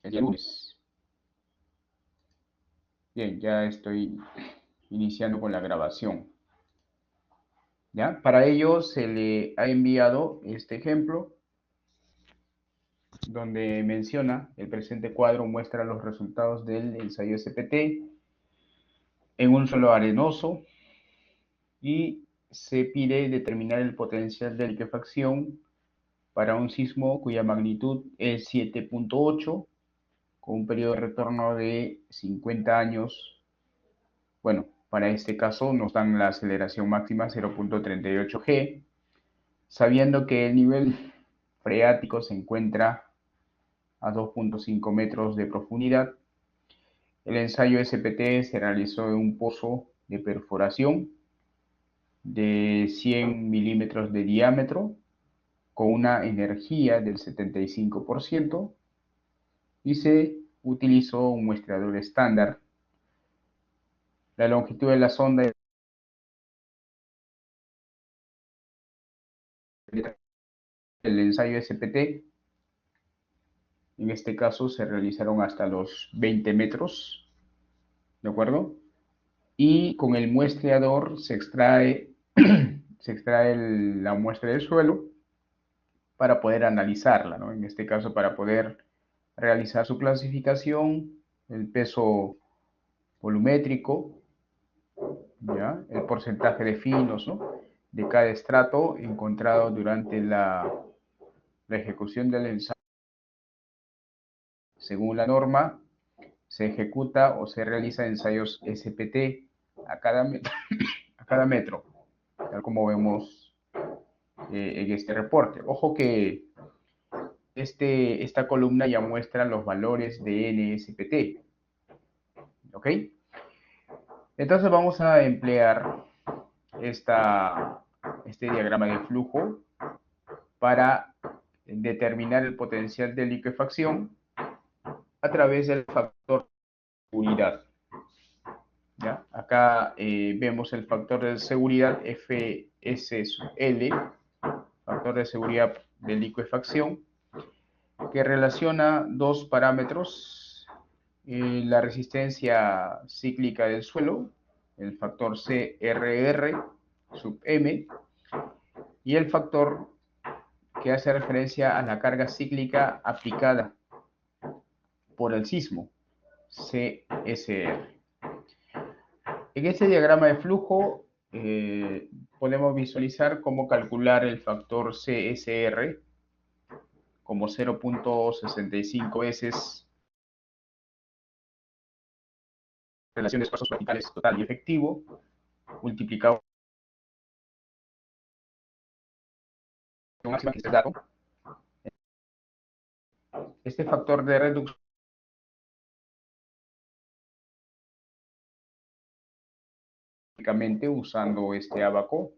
el día lunes. Bien, ya estoy iniciando con la grabación. ¿Ya? Para ello se le ha enviado este ejemplo donde menciona el presente cuadro muestra los resultados del ensayo SPT en un suelo arenoso y se pide determinar el potencial de liquefacción para un sismo cuya magnitud es 7.8 con un periodo de retorno de 50 años. Bueno, para este caso nos dan la aceleración máxima 0.38 G, sabiendo que el nivel freático se encuentra a 2.5 metros de profundidad. El ensayo SPT se realizó en un pozo de perforación de 100 milímetros de diámetro con una energía del 75% y se utilizó un muestreador estándar. La longitud de la sonda del ensayo SPT, en este caso se realizaron hasta los 20 metros, ¿de acuerdo? Y con el muestreador se extrae la muestra del suelo para poder analizarla, ¿no? En este caso, para poder realizar su clasificación, el peso volumétrico, ¿ya? El porcentaje de finos, ¿no?, de cada estrato encontrado durante la ejecución del ensayo. Según la norma, se ejecuta o se realiza ensayos SPT a cada metro, tal como vemos en este reporte. Ojo que esta columna ya muestra los valores de NSPT, ¿ok? Entonces vamos a emplear este diagrama de flujo para determinar el potencial de liquefacción a través del factor de seguridad. ¿Ya? Acá vemos el factor de seguridad FSL, factor de seguridad de liquefacción, que relaciona dos parámetros, la resistencia cíclica del suelo, el factor CRR sub M, y el factor que hace referencia a la carga cíclica aplicada por el sismo, CSR. En este diagrama de flujo podemos visualizar cómo calcular el factor CSR como 0.65 veces relación de esfuerzos verticales total y efectivo multiplicado con máxima, que es el dato. Este factor de reducción usando este abaco.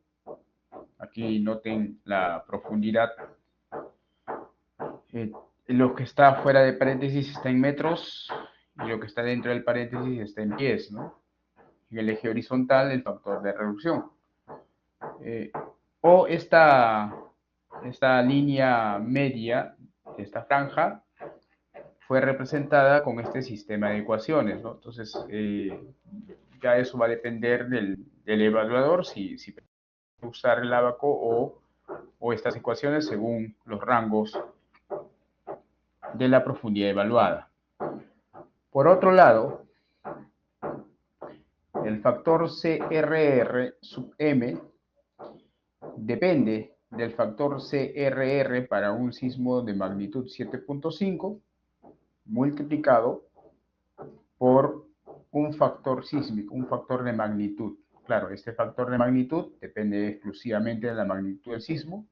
Aquí noten la profundidad. Lo que está fuera de paréntesis está en metros y lo que está dentro del paréntesis está en pies, ¿no? En el eje horizontal, el factor de reducción. O esta línea media, esta franja, fue representada con este sistema de ecuaciones, ¿no? Entonces, ya eso va a depender del evaluador, si usar el abaco o estas ecuaciones según los rangos de la profundidad evaluada. Por otro lado, el factor CRR sub M depende del factor CRR para un sismo de magnitud 7.5 multiplicado por un factor sísmico, un factor de magnitud. Claro, este factor de magnitud depende exclusivamente de la magnitud del sismo.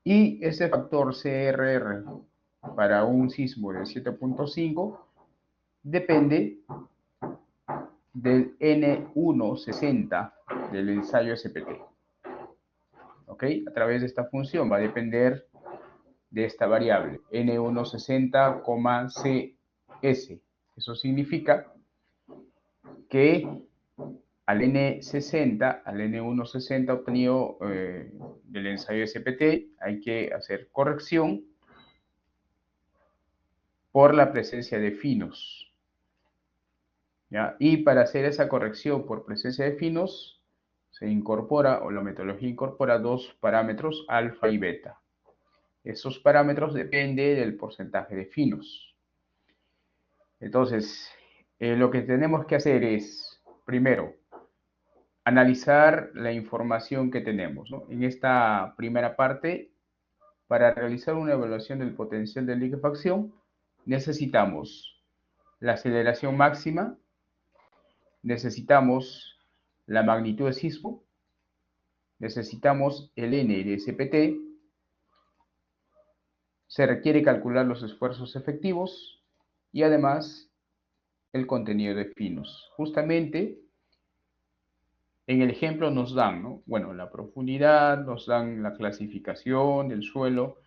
Y ese factor CRR para un sismo de 7.5 depende del N160 del ensayo SPT. ¿Ok? A través de esta función va a depender de esta variable, N160,CS. Eso significa que al N160 obtenido del ensayo SPT hay que hacer corrección por la presencia de finos. ¿Ya? Y para hacer esa corrección por presencia de finos, se incorpora, o la metodología incorpora dos parámetros, alfa y beta. Esos parámetros dependen del porcentaje de finos. Entonces, lo que tenemos que hacer es, primero, analizar la información que tenemos, ¿no? En esta primera parte, para realizar una evaluación del potencial de liquefacción, necesitamos la aceleración máxima, necesitamos la magnitud de sismo, necesitamos el N de SPT, se requiere calcular los esfuerzos efectivos y además el contenido de finos. Justamente en el ejemplo nos dan, ¿no? Bueno, la profundidad, nos dan la clasificación del suelo.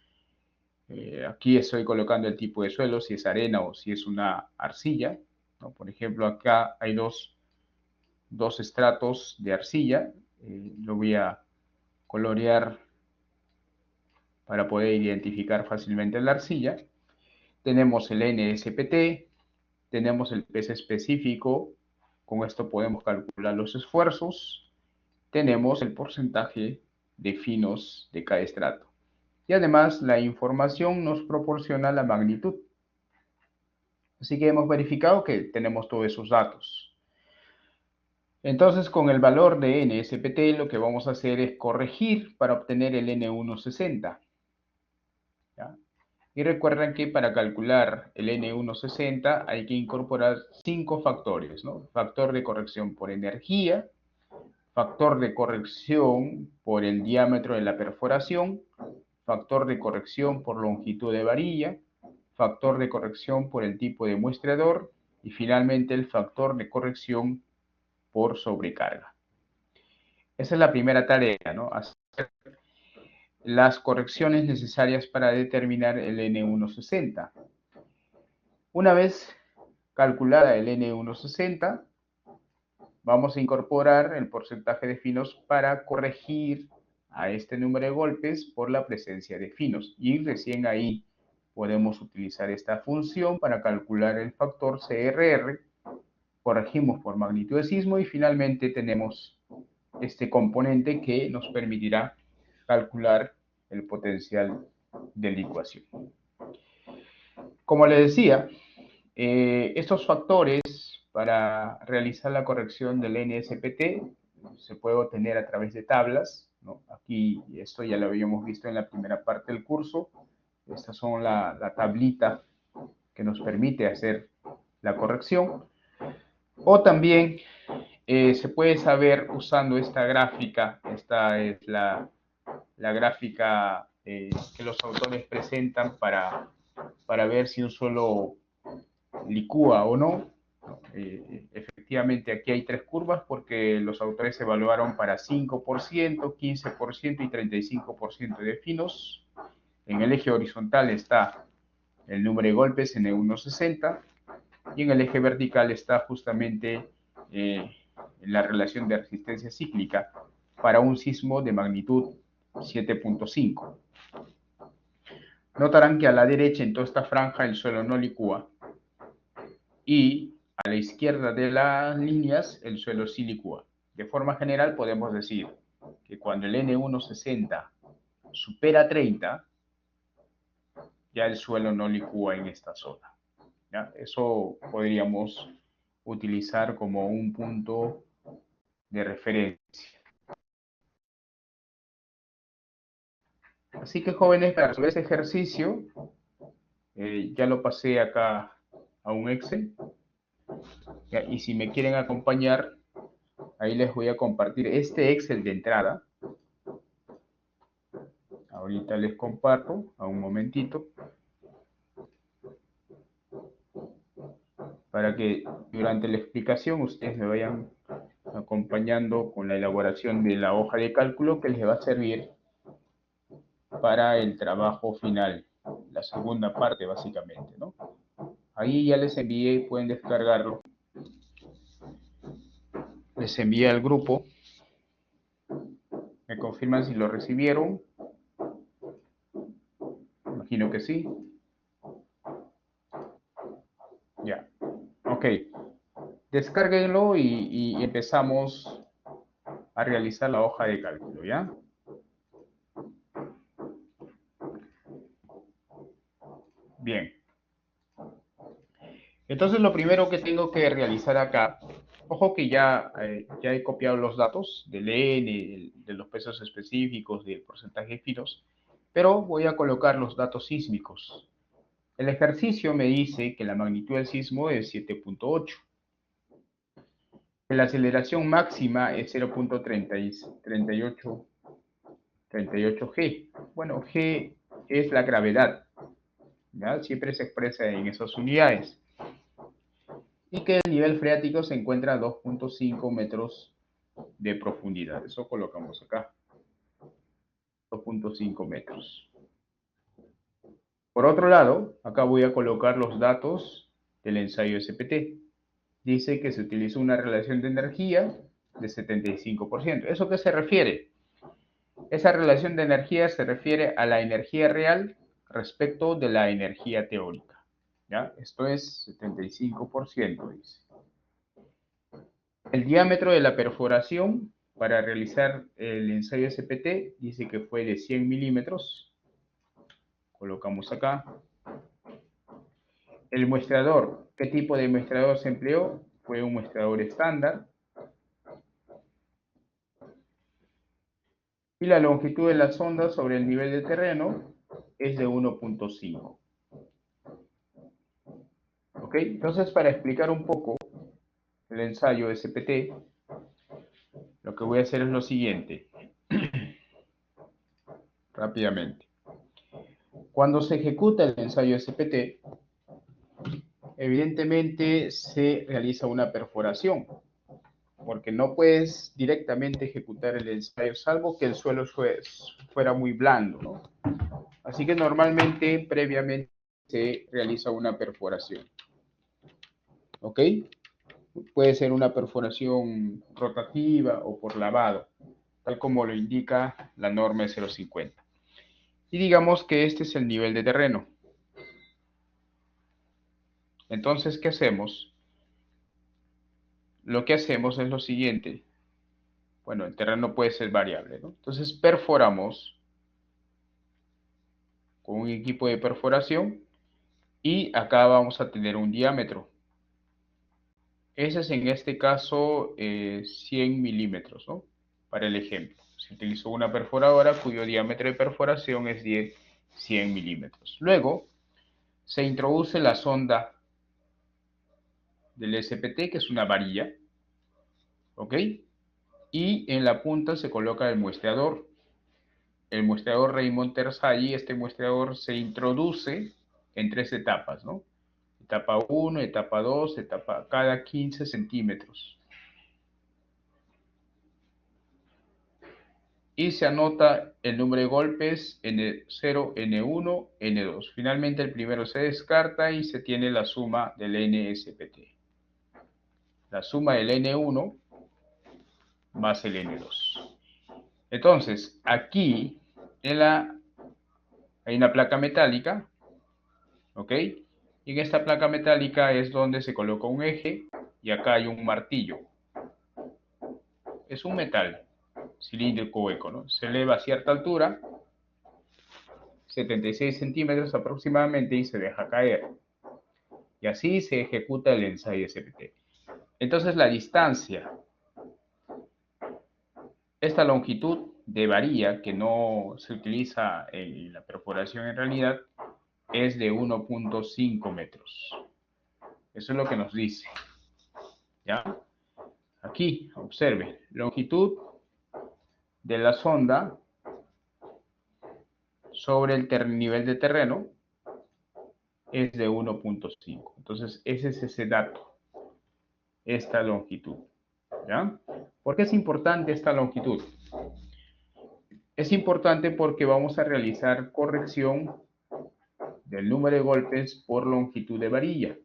Aquí estoy colocando el tipo de suelo, si es arena o si es una arcilla, ¿no? Por ejemplo, acá hay dos estratos de arcilla. Lo voy a colorear para poder identificar fácilmente la arcilla. Tenemos el NSPT, tenemos el peso específico, con esto podemos calcular los esfuerzos, tenemos el porcentaje de finos de cada estrato. Y además la información nos proporciona la magnitud. Así que hemos verificado que tenemos todos esos datos. Entonces, con el valor de NSPT, lo que vamos a hacer es corregir para obtener el N160. ¿Ya? Y recuerden que para calcular el N160 hay que incorporar 5 factores, ¿no? Factor de corrección por energía, factor de corrección por el diámetro de la perforación, factor de corrección por longitud de varilla, factor de corrección por el tipo de muestreador y finalmente el factor de corrección por sobrecarga. Esa es la primera tarea, ¿no? Hacer las correcciones necesarias para determinar el N160. Una vez calculada el N160, vamos a incorporar el porcentaje de finos para corregir a este número de golpes por la presencia de finos. Y recién ahí podemos utilizar esta función para calcular el factor CRR, corregimos por magnitud de sismo y finalmente tenemos este componente que nos permitirá calcular el potencial de licuación. Como les decía, estos factores para realizar la corrección del NSPT se puede obtener a través de tablas, ¿no? Aquí esto ya lo habíamos visto en la primera parte del curso. Estas son la tablita que nos permite hacer la corrección. O también se puede saber usando esta gráfica. Esta es la gráfica que los autores presentan para ver si un suelo licúa o no. Efectivamente, aquí hay 3 curvas porque los autores evaluaron para 5%, 15% y 35% de finos. En el eje horizontal está el número de golpes en el 1.60 y en el eje vertical está justamente la relación de resistencia cíclica para un sismo de magnitud 7.5. Notarán que a la derecha en toda esta franja el suelo no licúa y a la izquierda de las líneas el suelo sí licúa. De forma general podemos decir que cuando el N160 supera 30, ya el suelo no licúa en esta zona. ¿Ya? Eso podríamos utilizar como un punto de referencia. Así que jóvenes, para resolver ese ejercicio, ya lo pasé acá a un Excel. ¿Ya? Y si me quieren acompañar, ahí les voy a compartir este Excel de entrada. Ahorita les comparto, a un momentito, para que durante la explicación ustedes me vayan acompañando con la elaboración de la hoja de cálculo que les va a servir para el trabajo final, la segunda parte básicamente, ¿no? Ahí ya les envié, pueden descargarlo. Les envié al grupo. Me confirman si lo recibieron. Imagino que sí. Ok, descárguenlo y empezamos a realizar la hoja de cálculo, ¿ya? Bien. Entonces lo primero que tengo que realizar acá, ojo que ya he copiado los datos del N, de los pesos específicos, del porcentaje de finos, pero voy a colocar los datos sísmicos. El ejercicio me dice que la magnitud del sismo es 7.8, que la aceleración máxima es 0.38 G. Bueno, G es la gravedad, ¿ya? Siempre se expresa en esas unidades. Y que el nivel freático se encuentra a 2.5 metros de profundidad. Eso colocamos acá, 2.5 metros. Por otro lado, acá voy a colocar los datos del ensayo SPT. Dice que se utilizó una relación de energía de 75%. ¿Eso qué se refiere? Esa relación de energía se refiere a la energía real respecto de la energía teórica. ¿Ya? Esto es 75%, dice. El diámetro de la perforación para realizar el ensayo SPT dice que fue de 100 milímetros. Colocamos acá. El muestrador, ¿qué tipo de muestrador se empleó? Fue un muestrador estándar. Y la longitud de la sonda sobre el nivel de terreno es de 1.5. ¿Ok? Entonces, para explicar un poco el ensayo SPT, lo que voy a hacer es lo siguiente. Rápidamente. Cuando se ejecuta el ensayo SPT, evidentemente se realiza una perforación, porque no puedes directamente ejecutar el ensayo, salvo que el suelo fuera muy blando, ¿no? Así que normalmente, previamente, se realiza una perforación. ¿Ok? Puede ser una perforación rotativa o por lavado, tal como lo indica la norma 050. Y digamos que este es el nivel de terreno. Entonces, ¿qué hacemos? Lo que hacemos es lo siguiente. Bueno, el terreno puede ser variable, ¿no? Entonces perforamos con un equipo de perforación y acá vamos a tener un diámetro. Ese es en este caso 100 milímetros, ¿no? Para el ejemplo. Se utilizó una perforadora cuyo diámetro de perforación es de 100 milímetros. Luego se introduce la sonda del SPT, que es una varilla, ¿ok? Y en la punta se coloca el muestreador. El muestreador Raymond Terzaghi, este muestreador se introduce en 3 etapas, ¿no? Etapa 1, etapa 2, etapa cada 15 centímetros. Y se anota el número de golpes N0, N1, N2. Finalmente el primero se descarta y se tiene la suma del NSPT. La suma del N1 más el N2. Entonces, aquí hay una placa metálica, ¿ok? Y en esta placa metálica es donde se coloca un eje y acá hay un martillo. Es un metal cilíndrico hueco, ¿no? Se eleva a cierta altura, 76 centímetros aproximadamente, y se deja caer. Y así se ejecuta el ensayo SPT. Entonces la distancia, esta longitud de varilla que no se utiliza en la perforación en realidad, es de 1.5 metros. Eso es lo que nos dice. ¿Ya? Aquí, observe, longitud de la sonda sobre el nivel de terreno es de 1.5. Entonces, ese es ese dato, esta longitud. ¿Ya? ¿Por qué es importante esta longitud? Es importante porque vamos a realizar corrección del número de golpes por longitud de varilla.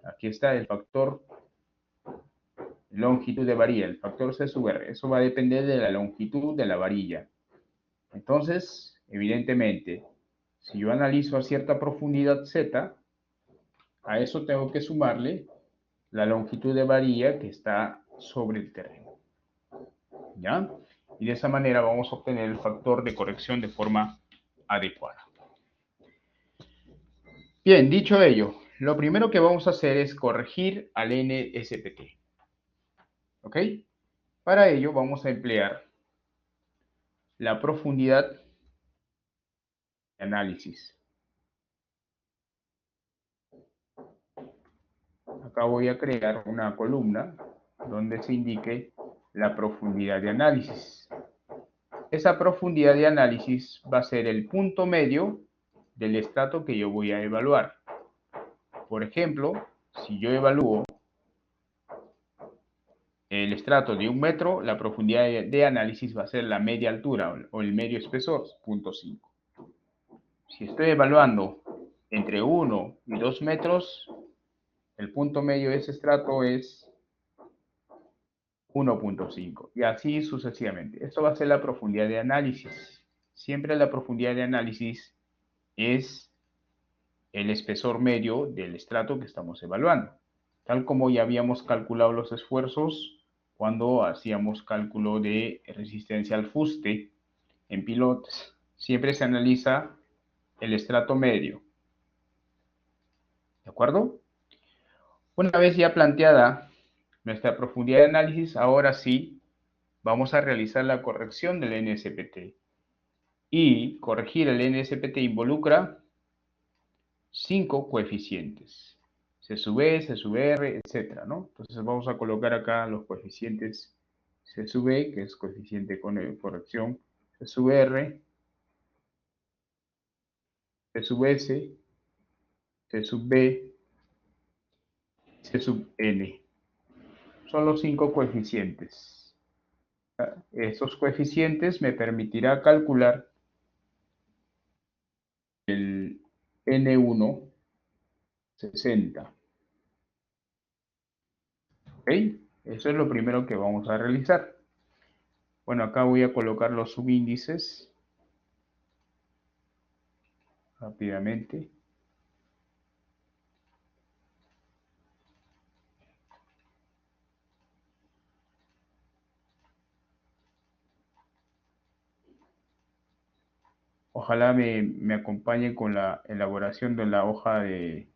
Aquí está el factor longitud de varilla, el factor C sub R. Eso va a depender de la longitud de la varilla. Entonces, evidentemente, si yo analizo a cierta profundidad Z, a eso tengo que sumarle la longitud de varilla que está sobre el terreno. ¿Ya? Y de esa manera vamos a obtener el factor de corrección de forma adecuada. Bien, dicho ello, lo primero que vamos a hacer es corregir al NSPT. ¿Ok? Para ello vamos a emplear la profundidad de análisis. Acá voy a crear una columna donde se indique la profundidad de análisis. Esa profundidad de análisis va a ser el punto medio del estrato que yo voy a evaluar. Por ejemplo, si yo evalúo el estrato de 1 metro, la profundidad de análisis va a ser la media altura o el medio espesor, 0.5. Si estoy evaluando entre 1 y 2 metros, el punto medio de ese estrato es 1.5 y así sucesivamente. Esto va a ser la profundidad de análisis. Siempre la profundidad de análisis es el espesor medio del estrato que estamos evaluando. Tal como ya habíamos calculado los esfuerzos cuando hacíamos cálculo de resistencia al fuste en pilotes, siempre se analiza el estrato medio. ¿De acuerdo? Una vez ya planteada nuestra profundidad de análisis, ahora sí vamos a realizar la corrección del NSPT. Y corregir el NSPT involucra 5 coeficientes. C sub E, C sub R, etc. ¿no? Entonces vamos a colocar acá los coeficientes C sub E, que es coeficiente con corrección, C sub R, C sub S, C sub B, C sub N. Son los 5 coeficientes. Estos coeficientes me permitirá calcular el N1 60. ¿Ok? Eso es lo primero que vamos a realizar. Bueno, acá voy a colocar los subíndices rápidamente. Ojalá me acompañen con la elaboración de la hoja de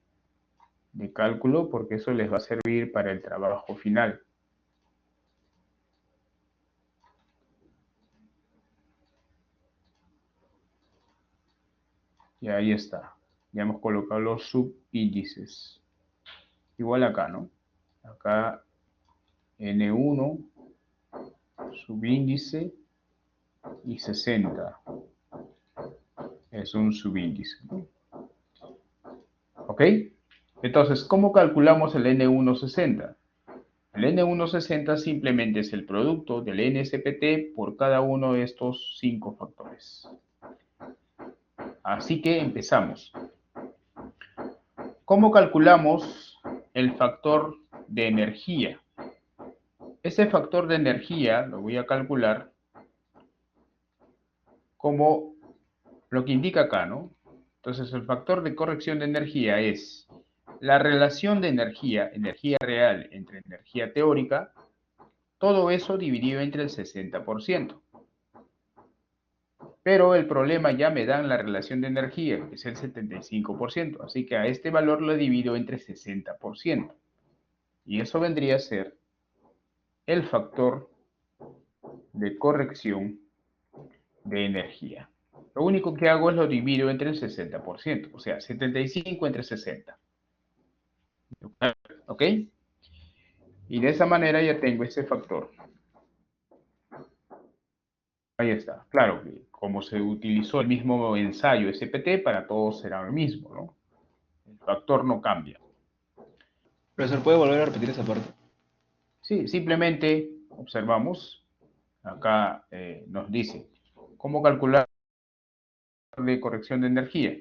cálculo, porque eso les va a servir para el trabajo final. Y ahí está. Ya hemos colocado los subíndices. Igual acá, ¿no? Acá N1, subíndice y 60. Es un subíndice, ¿no? ¿Ok? Entonces, ¿cómo calculamos el N160? El N160 simplemente es el producto del NSPT por cada uno de estos 5 factores. Así que empezamos. ¿Cómo calculamos el factor de energía? Ese factor de energía lo voy a calcular como lo que indica acá, ¿no? Entonces, el factor de corrección de energía es la relación de energía real entre energía teórica, todo eso dividido entre el 60%. Pero el problema ya me dan la relación de energía, que es el 75%. Así que a este valor lo divido entre 60%. Y eso vendría a ser el factor de corrección de energía. Lo único que hago es lo divido entre el 60%, o sea, 75 entre 60. ¿Ok? Y de esa manera ya tengo ese factor. Ahí está. Claro que como se utilizó el mismo ensayo SPT, para todos será el mismo, ¿no? El factor no cambia. Profesor, ¿puede volver a repetir esa parte? Sí, simplemente observamos, acá nos dice, ¿cómo calcular la corrección de energía?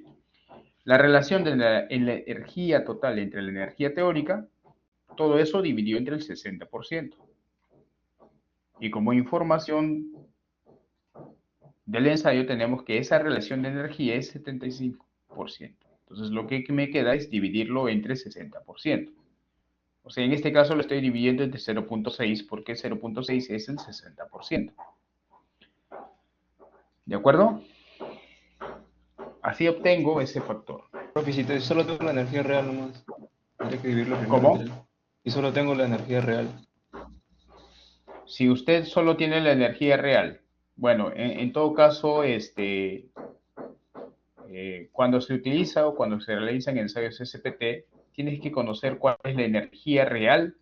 La relación de la energía total entre la energía teórica, todo eso dividido entre el 60%. Y como información del ensayo tenemos que esa relación de energía es 75%. Entonces lo que me queda es dividirlo entre 60%. O sea, en este caso lo estoy dividiendo entre 0.6 porque 0.6 es el 60%. ¿De acuerdo? Así obtengo ese factor. Profe, si solo tengo la energía real nomás, tendría que dividirlo primero entre ¿Cómo? él. Y solo tengo la energía real. Si usted solo tiene la energía real, bueno, en todo caso, cuando se utiliza o cuando se realizan ensayos SPT, tienes que conocer cuál es la energía real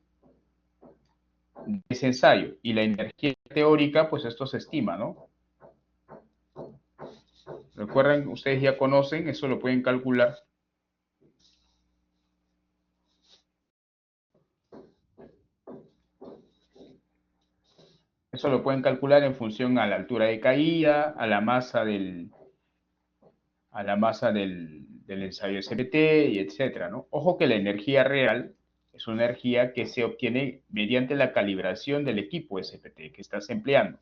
de ese ensayo. Y la energía teórica, pues esto se estima, ¿no? Recuerden, ustedes ya conocen, eso lo pueden calcular. Eso lo pueden calcular en función a la altura de caída, a la masa del ensayo SPT y etcétera, ¿no? Ojo que la energía real es una energía que se obtiene mediante la calibración del equipo SPT que estás empleando.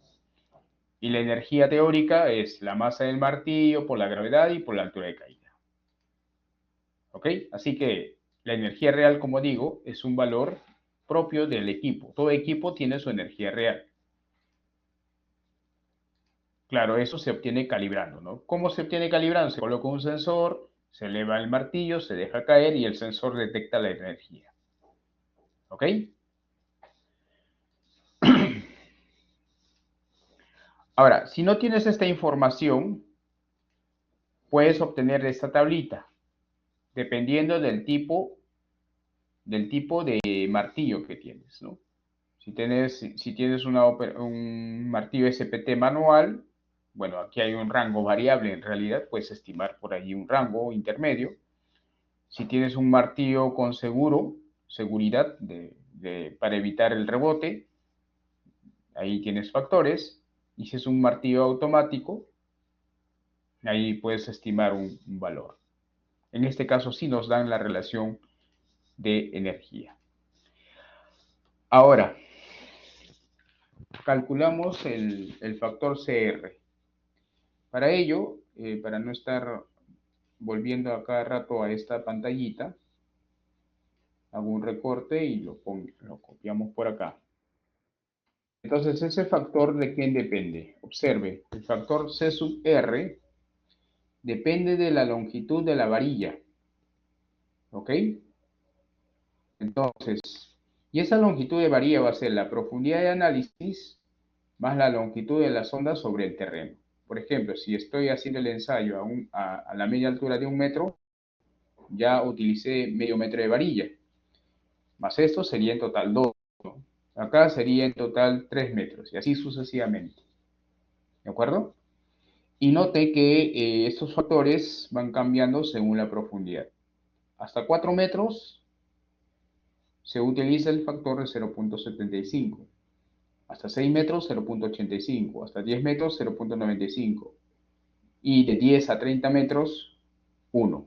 Y la energía teórica es la masa del martillo por la gravedad y por la altura de caída. ¿Ok? Así que la energía real, como digo, es un valor propio del equipo. Todo equipo tiene su energía real. Claro, eso se obtiene calibrando, ¿no? ¿Cómo se obtiene calibrando? Se coloca un sensor, se eleva el martillo, se deja caer y el sensor detecta la energía. ¿Ok? Ahora, si no tienes esta información, puedes obtener esta tablita, dependiendo del tipo de martillo que tienes, ¿no? Si tienes un martillo SPT manual, bueno, aquí hay un rango variable en realidad, puedes estimar por allí un rango intermedio. Si tienes un martillo con seguridad para evitar el rebote, ahí tienes factores. Y si es un martillo automático, ahí puedes estimar un valor. En este caso sí nos dan la relación de energía. Ahora, calculamos el factor CR. Para ello, para no estar volviendo a cada rato a esta pantallita, hago un recorte y lo copiamos por acá. Entonces, ese factor de quién depende. Observe, el factor C sub R depende de la longitud de la varilla. ¿Ok? Entonces, y esa longitud de varilla va a ser la profundidad de análisis más la longitud de la sonda sobre el terreno. Por ejemplo, si estoy haciendo el ensayo a la media altura de 1 metro, ya utilicé medio metro de varilla. Más esto sería en total 2. ¿No? Acá sería en total 3 metros y así sucesivamente. ¿De acuerdo? Y note que estos factores van cambiando según la profundidad. Hasta 4 metros se utiliza el factor de 0.75. Hasta 6 metros 0.85. Hasta 10 metros 0.95. Y de 10 a 30 metros 1.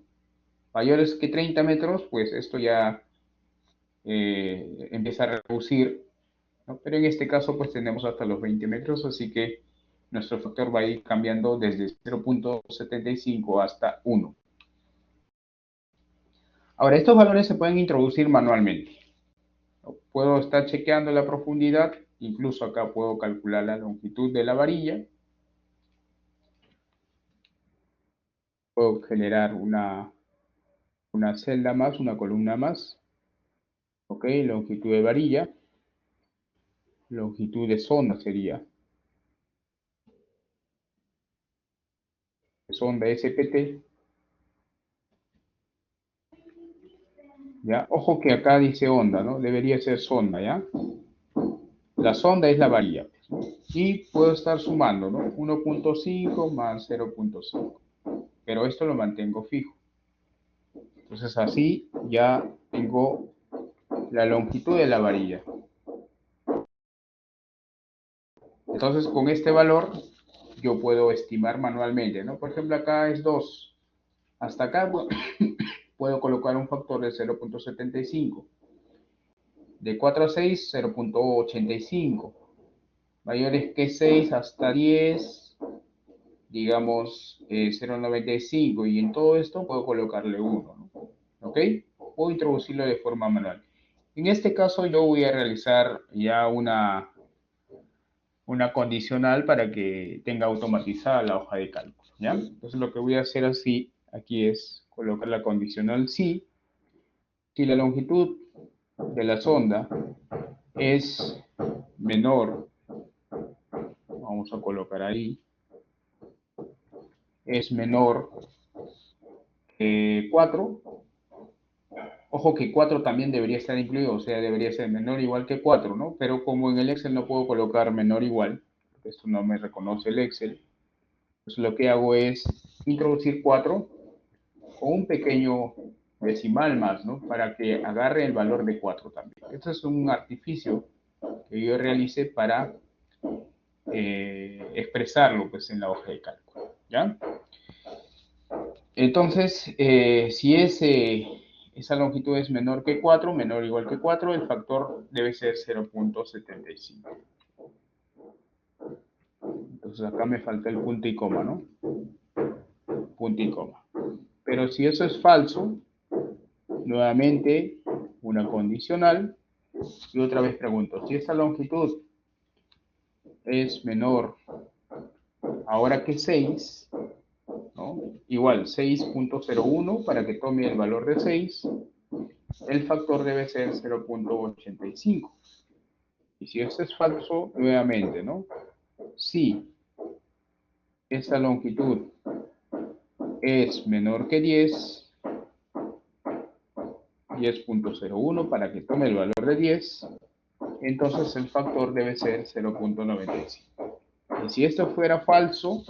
Mayores que 30 metros, pues esto ya empieza a reducir, ¿no? Pero en este caso pues tenemos hasta los 20 metros, así que nuestro factor va a ir cambiando desde 0.75 hasta 1. Ahora, estos valores se pueden introducir manualmente. Puedo estar chequeando la profundidad, incluso acá puedo calcular la longitud de la varilla. Puedo generar una celda más, una columna más. Ok, longitud de varilla. Longitud de sonda sería. Sonda SPT. ¿Ya? Ojo que acá dice onda, ¿no? Debería ser sonda, ¿ya? La sonda es la varilla. Y puedo estar sumando, ¿no? 1.5 más 0.5. Pero esto lo mantengo fijo. Entonces así ya tengo la longitud de la varilla. Entonces con este valor yo puedo estimar manualmente, ¿no? Por ejemplo, acá es 2. Hasta acá puedo colocar un factor de 0.75. De 4 a 6, 0.85. Mayores que 6 hasta 10, digamos 0.95. Y en todo esto puedo colocarle 1, ¿no? ¿Ok? Puedo introducirlo de forma manual. En este caso yo voy a realizar ya una condicional para que tenga automatizada la hoja de cálculo, ¿ya? Entonces lo que voy a hacer así, aquí es colocar la condicional si la longitud de la sonda es menor, vamos a colocar ahí, es menor que 4, ojo que 4 también debería estar incluido, o sea, debería ser menor o igual que 4, ¿no? Pero como en el Excel no puedo colocar menor o igual, porque esto no me reconoce el Excel, pues lo que hago es introducir 4 o un pequeño decimal más, ¿no? Para que agarre el valor de 4 también. Este es un artificio que yo realicé para expresarlo pues, en la hoja de cálculo, ¿ya? Entonces, si esa longitud es menor que 4, menor o igual que 4, el factor debe ser 0.75. Entonces acá me falta el punto y coma, ¿no? Punto y coma. Pero si eso es falso, nuevamente una condicional y otra vez pregunto, si esa longitud es menor ahora que 6, ¿no? Igual 6.01 para que tome el valor de 6, el factor debe ser 0.85. Y si esto es falso, nuevamente, ¿no? Si esa longitud es menor que 10, 10.01 para que tome el valor de 10, entonces el factor debe ser 0.95. Y si esto fuera falso,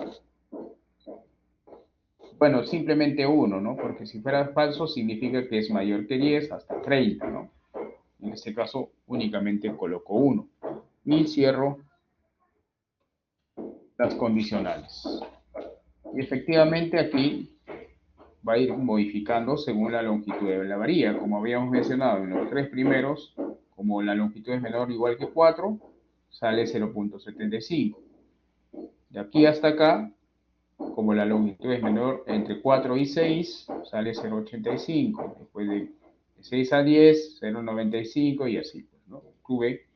bueno, simplemente 1, ¿no? Porque si fuera falso significa que es mayor que 10 hasta 30, ¿no? En este caso únicamente coloco 1 y cierro las condicionales. Y efectivamente aquí va a ir modificando según la longitud de la varilla. Como habíamos mencionado en los 3 primeros, como la longitud es menor o igual que 4, sale 0.75. De aquí hasta acá, como la longitud es menor entre 4 y 6, sale 0.85. Después de 6 a 10, 0.95 y así, pues, ¿no? Sube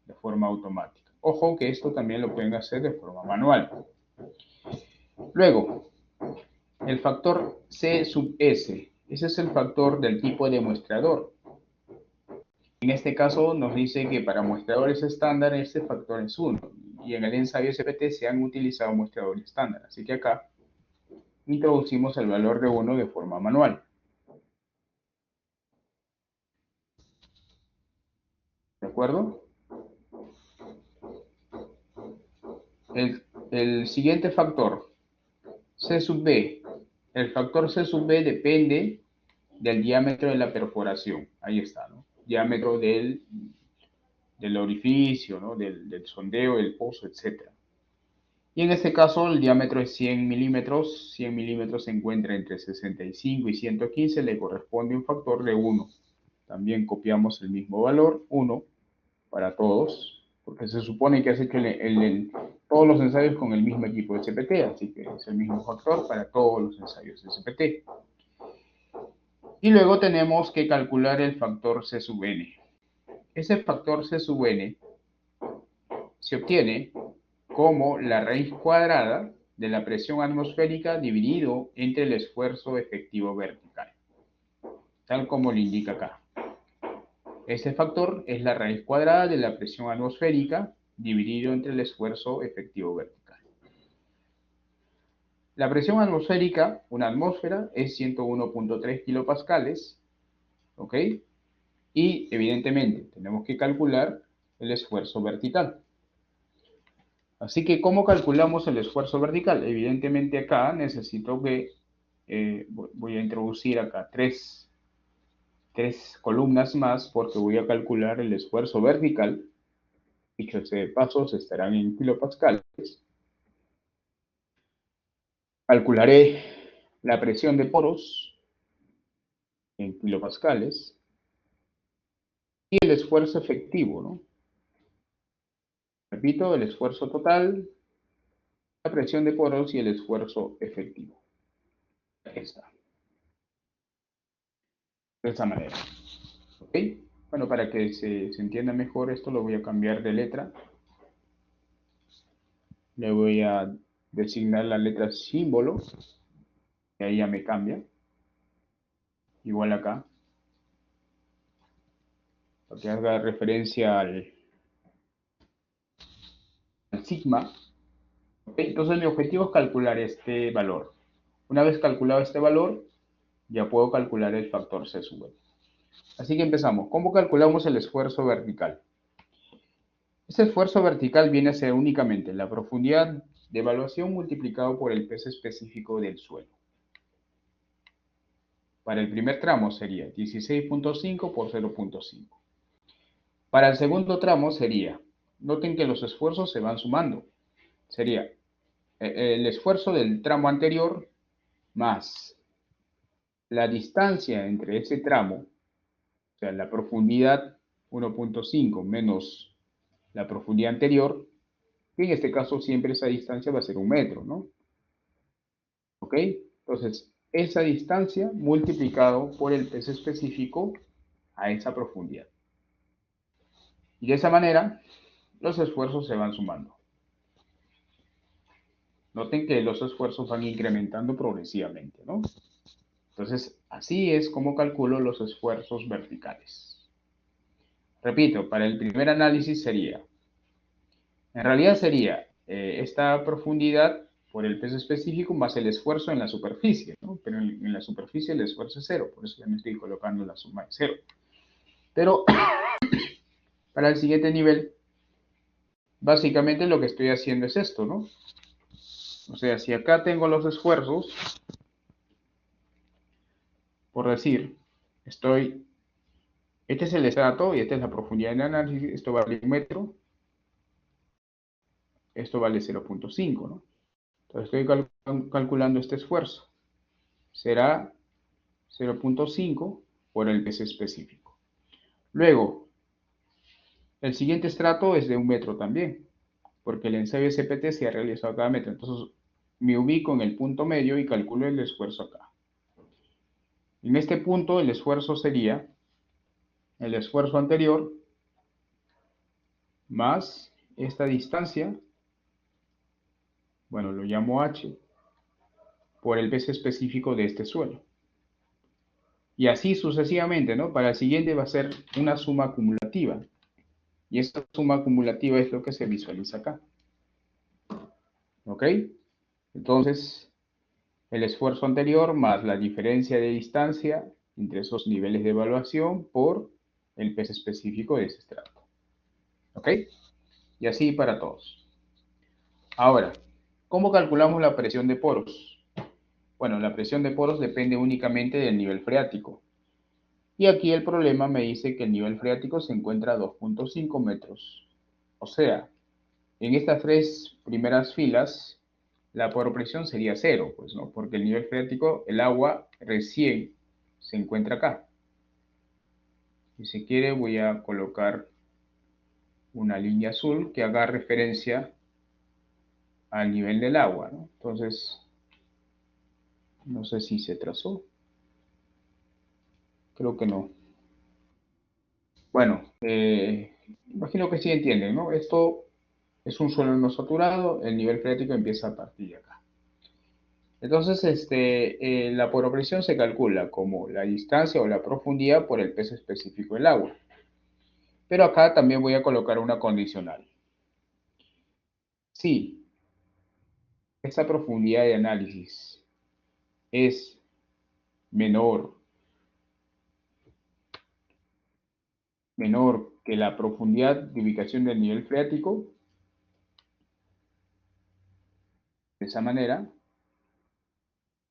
de forma automática. Ojo que esto también lo pueden hacer de forma manual. Luego, el factor C sub S. Ese es el factor del tipo de muestrador. En este caso nos dice que para muestradores estándar este factor es 1 y en el ensayo SPT se han utilizado muestradores estándar. Así que acá introducimos el valor de 1 de forma manual. ¿De acuerdo? El siguiente factor, C sub B. El factor C sub B depende del diámetro de la perforación. Ahí está, ¿no? Diámetro del orificio, ¿no? Del sondeo, del pozo, etc. Y en este caso el diámetro es 100 milímetros. 100 milímetros se encuentra entre 65 y 115, le corresponde un factor de 1. También copiamos el mismo valor, 1, para todos, porque se supone que hace que todos los ensayos con el mismo equipo de SPT, así que es el mismo factor para todos los ensayos de SPT. Y luego tenemos que calcular el factor C sub n. Ese factor C sub n se obtiene como la raíz cuadrada de la presión atmosférica dividido entre el esfuerzo efectivo vertical, tal como lo indica acá. Este factor es la raíz cuadrada de la presión atmosférica dividido entre el esfuerzo efectivo vertical. La presión atmosférica, una atmósfera, es 101.3 kilopascales, ¿ok? Y evidentemente tenemos que calcular el esfuerzo vertical. Así que, ¿cómo calculamos el esfuerzo vertical? Evidentemente acá necesito que, voy a introducir acá tres columnas más porque voy a calcular el esfuerzo vertical. Dicho sea de paso, estarán en kilopascales. Calcularé la presión de poros en kilopascales y el esfuerzo efectivo, ¿no? Repito, el esfuerzo total, la presión de poros y el esfuerzo efectivo. Ahí está. De esta manera. ¿Ok? Bueno, para que se entienda mejor esto, lo voy a cambiar de letra. Le voy a designar la letra símbolo, y ahí ya me cambia. Igual acá, para que haga referencia al sigma. ¿Ok? Entonces mi objetivo es calcular este valor. Una vez calculado este valor, ya puedo calcular el factor C sub L. Así que empezamos. ¿Cómo calculamos el esfuerzo vertical? Este esfuerzo vertical viene a ser únicamente la profundidad de evaluación multiplicado por el peso específico del suelo. Para el primer tramo sería 16.5 por 0.5. Para el segundo tramo sería, noten que los esfuerzos se van sumando. Sería el esfuerzo del tramo anterior más la distancia entre ese tramo, o sea, la profundidad 1.5 menos la profundidad anterior, que en este caso siempre esa distancia va a ser 1 metro, ¿no? ¿Ok? Entonces, esa distancia multiplicado por el peso específico a esa profundidad. Y de esa manera, los esfuerzos se van sumando. Noten que los esfuerzos van incrementando progresivamente, ¿no? Entonces, así es como calculo los esfuerzos verticales. Repito, para el primer análisis sería, en realidad sería esta profundidad por el peso específico más el esfuerzo en la superficie, ¿no? Pero en la superficie el esfuerzo es cero, por eso ya me estoy colocando la suma de cero. Pero para el siguiente nivel, básicamente lo que estoy haciendo es esto, ¿no? O sea, si acá tengo los esfuerzos, por decir, este es el estrato y esta es la profundidad de análisis, esto vale 1 metro, esto vale 0.5, ¿no? Entonces estoy calculando este esfuerzo. Será 0.5 por el peso específico. Luego, el siguiente estrato es de 1 metro también, porque el ensayo SPT se ha realizado cada metro. Entonces, me ubico en el punto medio y calculo el esfuerzo acá. En este punto, el esfuerzo sería el esfuerzo anterior más esta distancia, bueno, lo llamo H, por el peso específico de este suelo. Y así sucesivamente, ¿no? Para el siguiente va a ser una suma acumulativa. Y esta suma acumulativa es lo que se visualiza acá. ¿Ok? Entonces, el esfuerzo anterior más la diferencia de distancia entre esos niveles de evaluación por el peso específico de ese estrato. ¿Ok? Y así para todos. Ahora, ¿cómo calculamos la presión de poros? Bueno, la presión de poros depende únicamente del nivel freático. Y aquí el problema me dice que el nivel freático se encuentra a 2.5 metros. O sea, en estas tres primeras filas, la poropresión sería cero, pues, ¿no? Porque el nivel freático, el agua recién se encuentra acá. Si se quiere, voy a colocar una línea azul que haga referencia al nivel del agua, ¿no? Entonces, no sé si se trazó. Creo que no. Bueno, imagino que sí entienden, ¿no? Esto es un suelo no saturado, el nivel freático empieza a partir de acá. Entonces, la poropresión se calcula como la distancia o la profundidad por el peso específico del agua. Pero acá también voy a colocar una condicional. Si esta profundidad de análisis es menor que la profundidad de ubicación del nivel freático, de esa manera,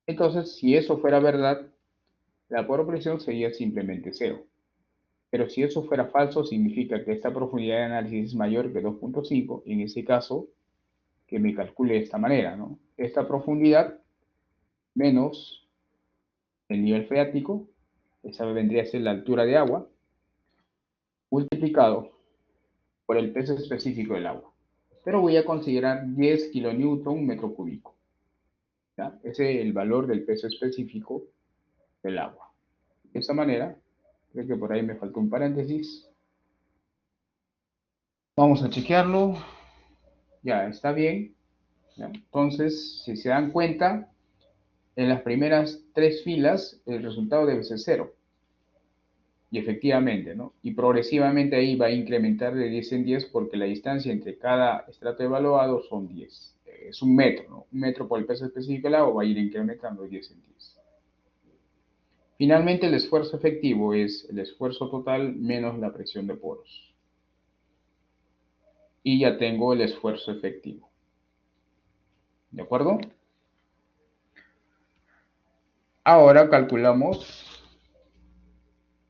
entonces si eso fuera verdad, la poropresión sería simplemente cero. Pero si eso fuera falso, significa que esta profundidad de análisis es mayor que 2.5, en ese caso, que me calcule de esta manera, ¿no? Esta profundidad menos el nivel freático, esa vendría a ser la altura de agua, multiplicado por el peso específico del agua. Pero voy a considerar 10 kilonewton metro cúbico. Ese es el valor del peso específico del agua. De esta manera, Creo que por ahí me faltó un paréntesis. Vamos a chequearlo. Ya, está bien. ¿Ya? Entonces, si se dan cuenta, en las primeras tres filas el resultado debe ser cero. Y efectivamente, ¿no? Y progresivamente ahí va a incrementar de 10 en 10 porque la distancia entre cada estrato evaluado son 10. Es un metro, ¿no? Un metro por el peso específico del agua va a ir incrementando de 10 en 10. Finalmente, el esfuerzo efectivo es el esfuerzo total menos la presión de poros. Y ya tengo el esfuerzo efectivo. ¿De acuerdo? Ahora calculamos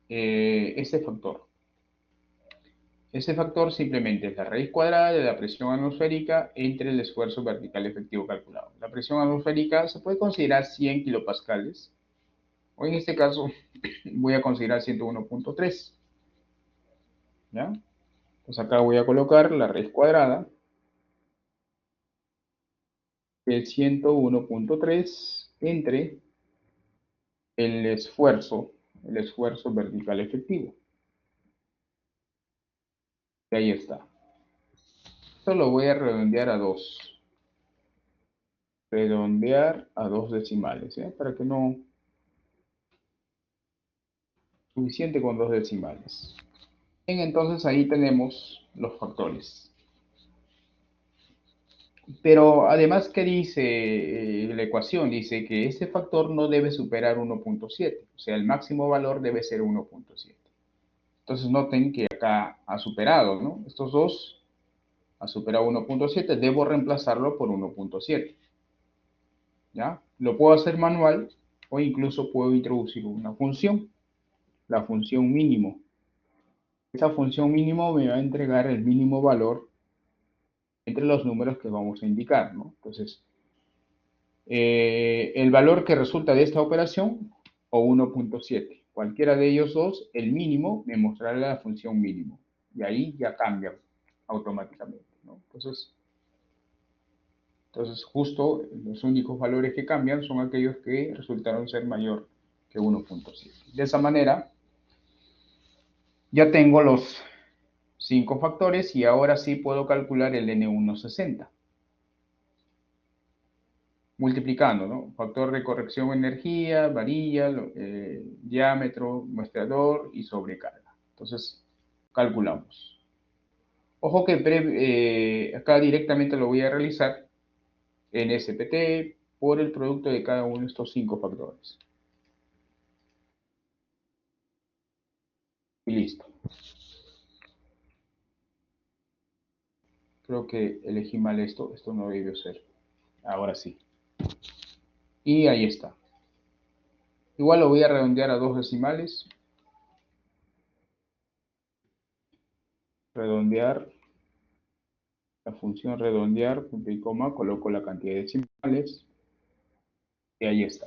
este factor. Este factor simplemente es la raíz cuadrada de la presión atmosférica entre el esfuerzo vertical efectivo calculado. La presión atmosférica se puede considerar 100 kilopascales, o en este caso voy a considerar 101.3. ¿Ya? Pues acá voy a colocar la raíz cuadrada de 101.3 entre el esfuerzo vertical efectivo. Y ahí está. Esto lo voy a redondear a 2. Redondear a 2 decimales, ¿eh? Para que no... Suficiente con 2 decimales. Bien, entonces ahí tenemos los factores. Pero además, ¿qué dice la ecuación? Dice que este factor no debe superar 1.7. O sea, el máximo valor debe ser 1.7. Entonces noten que acá ha superado, ¿no? Estos dos ha superado 1.7. Debo reemplazarlo por 1.7. ¿Ya? Lo puedo hacer manual o incluso puedo introducir una función, la función mínimo. Esa función mínimo me va a entregar el mínimo valor entre los números que vamos a indicar, ¿no? Entonces, el valor que resulta de esta operación o 1.7. Cualquiera de ellos dos, el mínimo me mostrará la función mínimo. Y ahí ya cambia automáticamente, ¿no? Entonces, justo los únicos valores que cambian son aquellos que resultaron ser mayor que 1.7. De esa manera, ya tengo los 5 factores y ahora sí puedo calcular el N160. Multiplicando, ¿no? Factor de corrección de energía, varilla, diámetro, muestrador y sobrecarga. Entonces, calculamos. Ojo que acá directamente lo voy a realizar en SPT por el producto de cada uno de estos 5 factores. Y listo. Creo que elegí mal esto. Esto no debió ser. Ahora sí. Y ahí está. Igual lo voy a redondear a 2 decimales. Redondear. La función redondear, punto y coma, coloco la cantidad de decimales. Y ahí está.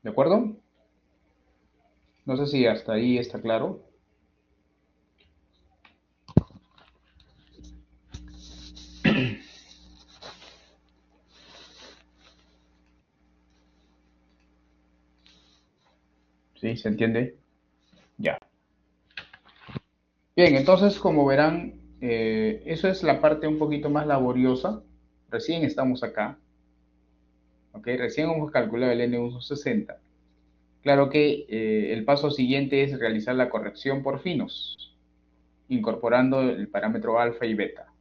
¿De acuerdo? No sé si hasta ahí está claro. ¿Sí? ¿Se entiende? Ya. Bien, entonces, como verán, eso es la parte un poquito más laboriosa. Recién estamos acá. ¿Ok? Recién hemos calculado el N160. Claro que el paso siguiente es realizar la corrección por finos, incorporando el parámetro alfa y beta.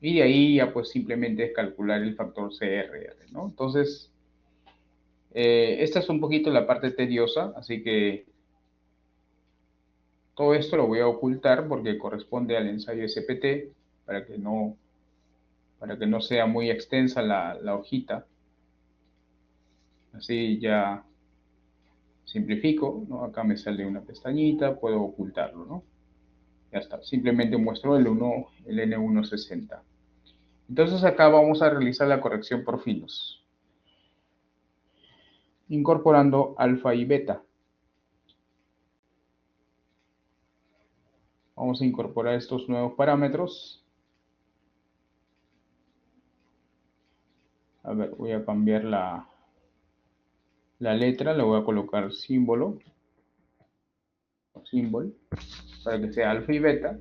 Y de ahí ya pues simplemente es calcular el factor CRR, ¿no? Entonces, esta es un poquito la parte tediosa, así que todo esto lo voy a ocultar porque corresponde al ensayo SPT para que no sea muy extensa la hojita. Así ya simplifico, ¿no? Acá me sale una pestañita, puedo ocultarlo, ¿no? Ya está, simplemente muestro el N160. Entonces acá vamos a realizar la corrección por finos, incorporando alfa y beta. Vamos a incorporar estos nuevos parámetros. A ver, voy a cambiar La letra la voy a colocar símbolo, para que sea alfa y beta.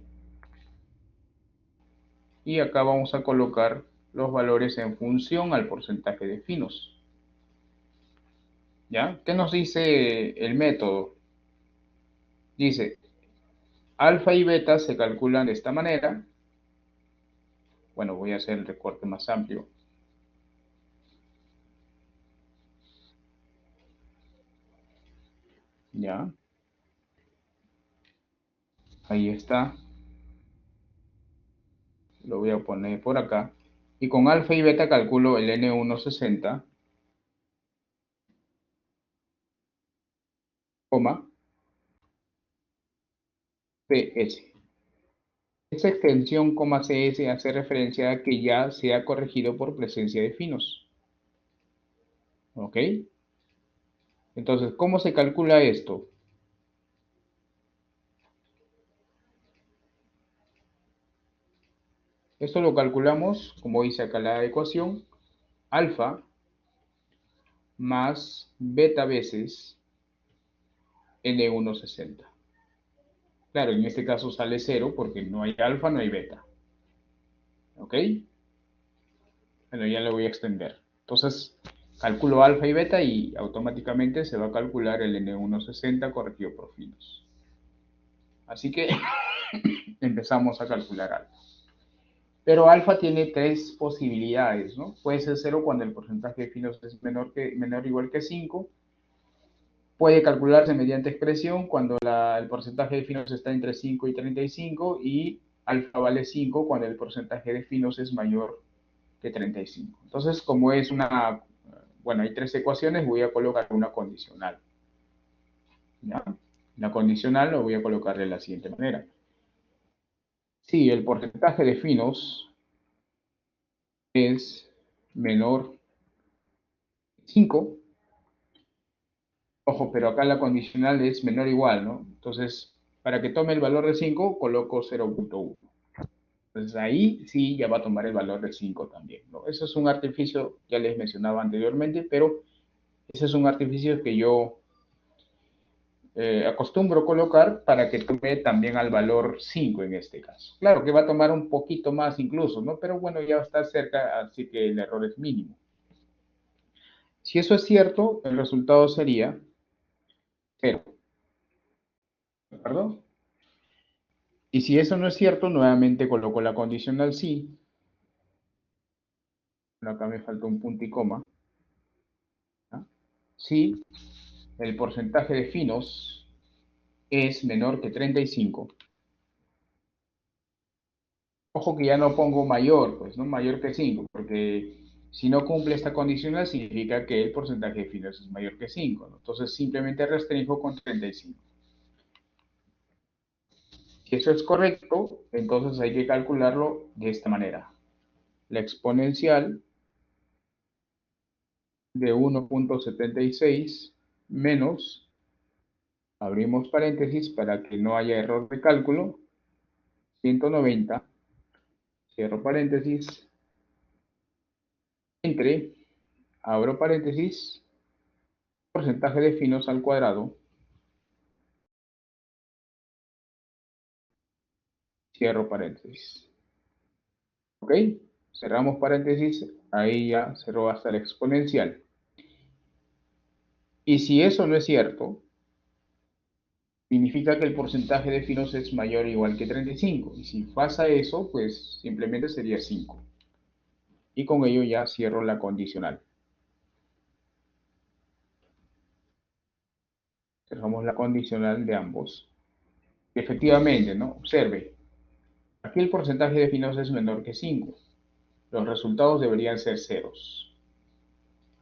Y acá vamos a colocar los valores en función al porcentaje de finos. ¿Ya? ¿Qué nos dice el método? Dice, alfa y beta se calculan de esta manera. Bueno, voy a hacer el recorte más amplio. ¿Ya? Ahí está. Lo voy a poner por acá. Y con alfa y beta calculo el N160, CS. Esta extensión, CS, hace referencia a que ya se ha corregido por presencia de finos. ¿Ok? Entonces, ¿cómo se calcula esto? Esto lo calculamos, como dice acá la ecuación, alfa más beta veces N160. Claro, en este caso sale 0 porque no hay alfa, no hay beta. ¿Ok? Bueno, ya lo voy a extender. Entonces, calculo alfa y beta y automáticamente se va a calcular el N160 corregido por finos. Así que empezamos a calcular alfa. Pero alfa tiene tres posibilidades, ¿no? Puede ser 0 cuando el porcentaje de finos es menor o igual que 5. Puede calcularse mediante expresión cuando el porcentaje de finos está entre 5 y 35 y alfa vale 5 cuando el porcentaje de finos es mayor que 35. Entonces, como es bueno, hay tres ecuaciones, voy a colocar una condicional. ¿Ya? La condicional lo voy a colocar de la siguiente manera. Si el porcentaje de finos es menor que 5, ojo, pero acá la condicional es menor o igual, ¿no? Entonces, para que tome el valor de 5, coloco 0.1. Entonces ahí sí ya va a tomar el valor de 5 también, ¿no? Eso es un artificio, ya les mencionaba anteriormente, pero ese es un artificio que yo acostumbro colocar para que tome también al valor 5 en este caso. Claro que va a tomar un poquito más incluso, ¿no? Pero bueno, ya está cerca, así que el error es mínimo. Si eso es cierto, el resultado sería 0, ¿de acuerdo? Y si eso no es cierto, nuevamente coloco la condicional sí. Acá me falta un punto y coma. ¿No? Si el porcentaje de finos es menor que 35. Ojo que ya no pongo mayor, pues, ¿no? Mayor que 5, porque si no cumple esta condicional significa que el porcentaje de finos es mayor que 5, ¿no? Entonces simplemente restringo con 35. Si eso es correcto, entonces hay que calcularlo de esta manera. La exponencial de 1.76 menos, abrimos paréntesis para que no haya error de cálculo, 190, cierro paréntesis, entre, abro paréntesis, porcentaje de finos al cuadrado, cierro paréntesis. ¿Ok? Cerramos paréntesis, ahí ya cerró hasta la exponencial. Y si eso no es cierto, significa que el porcentaje de finos es mayor o igual que 35. Y si pasa eso, pues simplemente sería 5. Y con ello ya cierro la condicional. Cerramos la condicional de ambos. Efectivamente, ¿no? Observe, aquí el porcentaje de finos es menor que 5. Los resultados deberían ser ceros.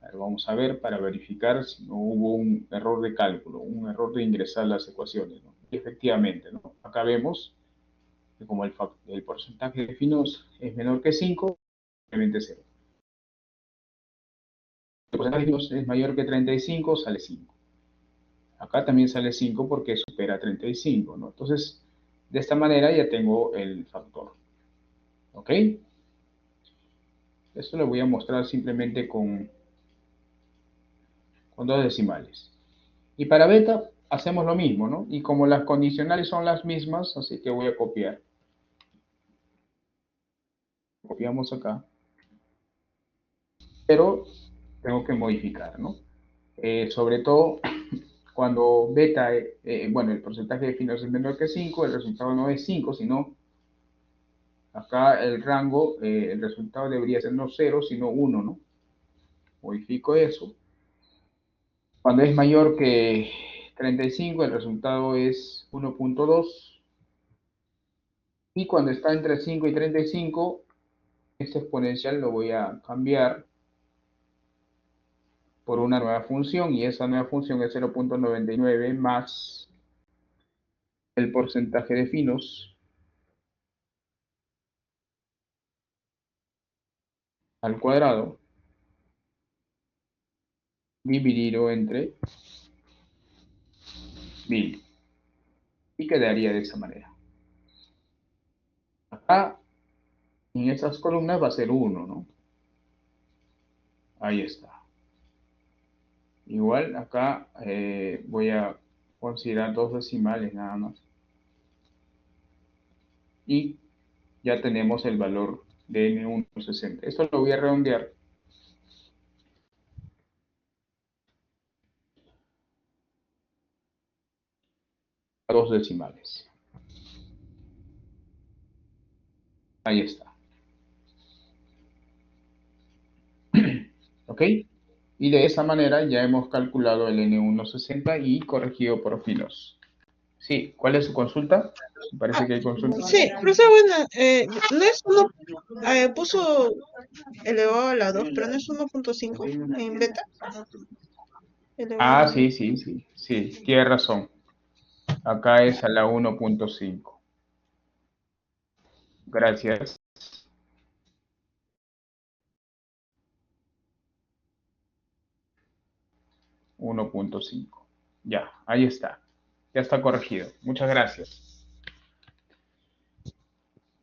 A ver, vamos a ver para verificar si no hubo un error de cálculo, un error de ingresar las ecuaciones, ¿no? Y efectivamente, ¿no? Acá vemos que como el porcentaje de finos es menor que 5, obviamente 0. El porcentaje de finos es mayor que 35, sale 5. Acá también sale 5 porque supera 35, ¿no? Entonces, de esta manera ya tengo el factor. ¿Ok? Esto lo voy a mostrar simplemente con con dos decimales. Y para beta hacemos lo mismo, ¿no? Y como las condicionales son las mismas, así que voy a copiar. Copiamos acá. Pero tengo que modificar, ¿no? Sobre todo cuando beta, bueno, el porcentaje de finos es menor que 5, el resultado no es 5, sino acá el rango, el resultado debería ser no 0, sino 1, ¿no? Modifico eso. Cuando es mayor que 35, el resultado es 1.2. Y cuando está entre 5 y 35, este exponencial lo voy a cambiar por una nueva función, y esa nueva función es 0.99 más el porcentaje de finos al cuadrado dividido entre 1000. Y quedaría de esa manera. Acá, en estas columnas va a ser 1, ¿no? Ahí está. Igual acá voy a considerar dos decimales nada más. Y ya tenemos el valor de N1.60. Esto lo voy a redondear a dos decimales. Ahí está. ¿Ok? Y de esa manera ya hemos calculado el N1.60 y corregido por finos. Sí, ¿cuál es su consulta? Parece que hay consulta. Sí, profesor, bueno, no es uno, puso elevado a la 2, pero no es 1.5 en beta. Elevado a Ah, la 2. sí, sí, sí, sí, tiene razón. Acá es a la 1.5. Gracias. 1.5. Ya, ahí está. Ya está corregido. Muchas gracias.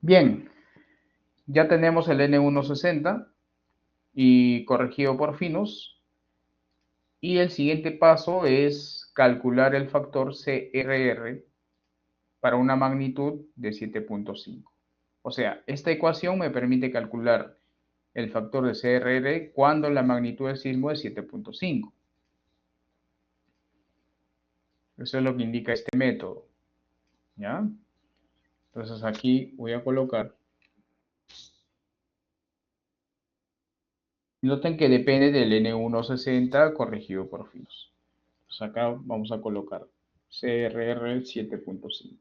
Bien, ya tenemos el N1.60 y corregido por finos. Y el siguiente paso es calcular el factor CRR para una magnitud de 7.5. O sea, esta ecuación me permite calcular el factor de CRR cuando la magnitud del sismo es 7.5. Eso es lo que indica este método. ¿Ya? Entonces aquí voy a colocar. Noten que depende del N1.60 corregido por finos. Entonces acá vamos a colocar CRR 7.5.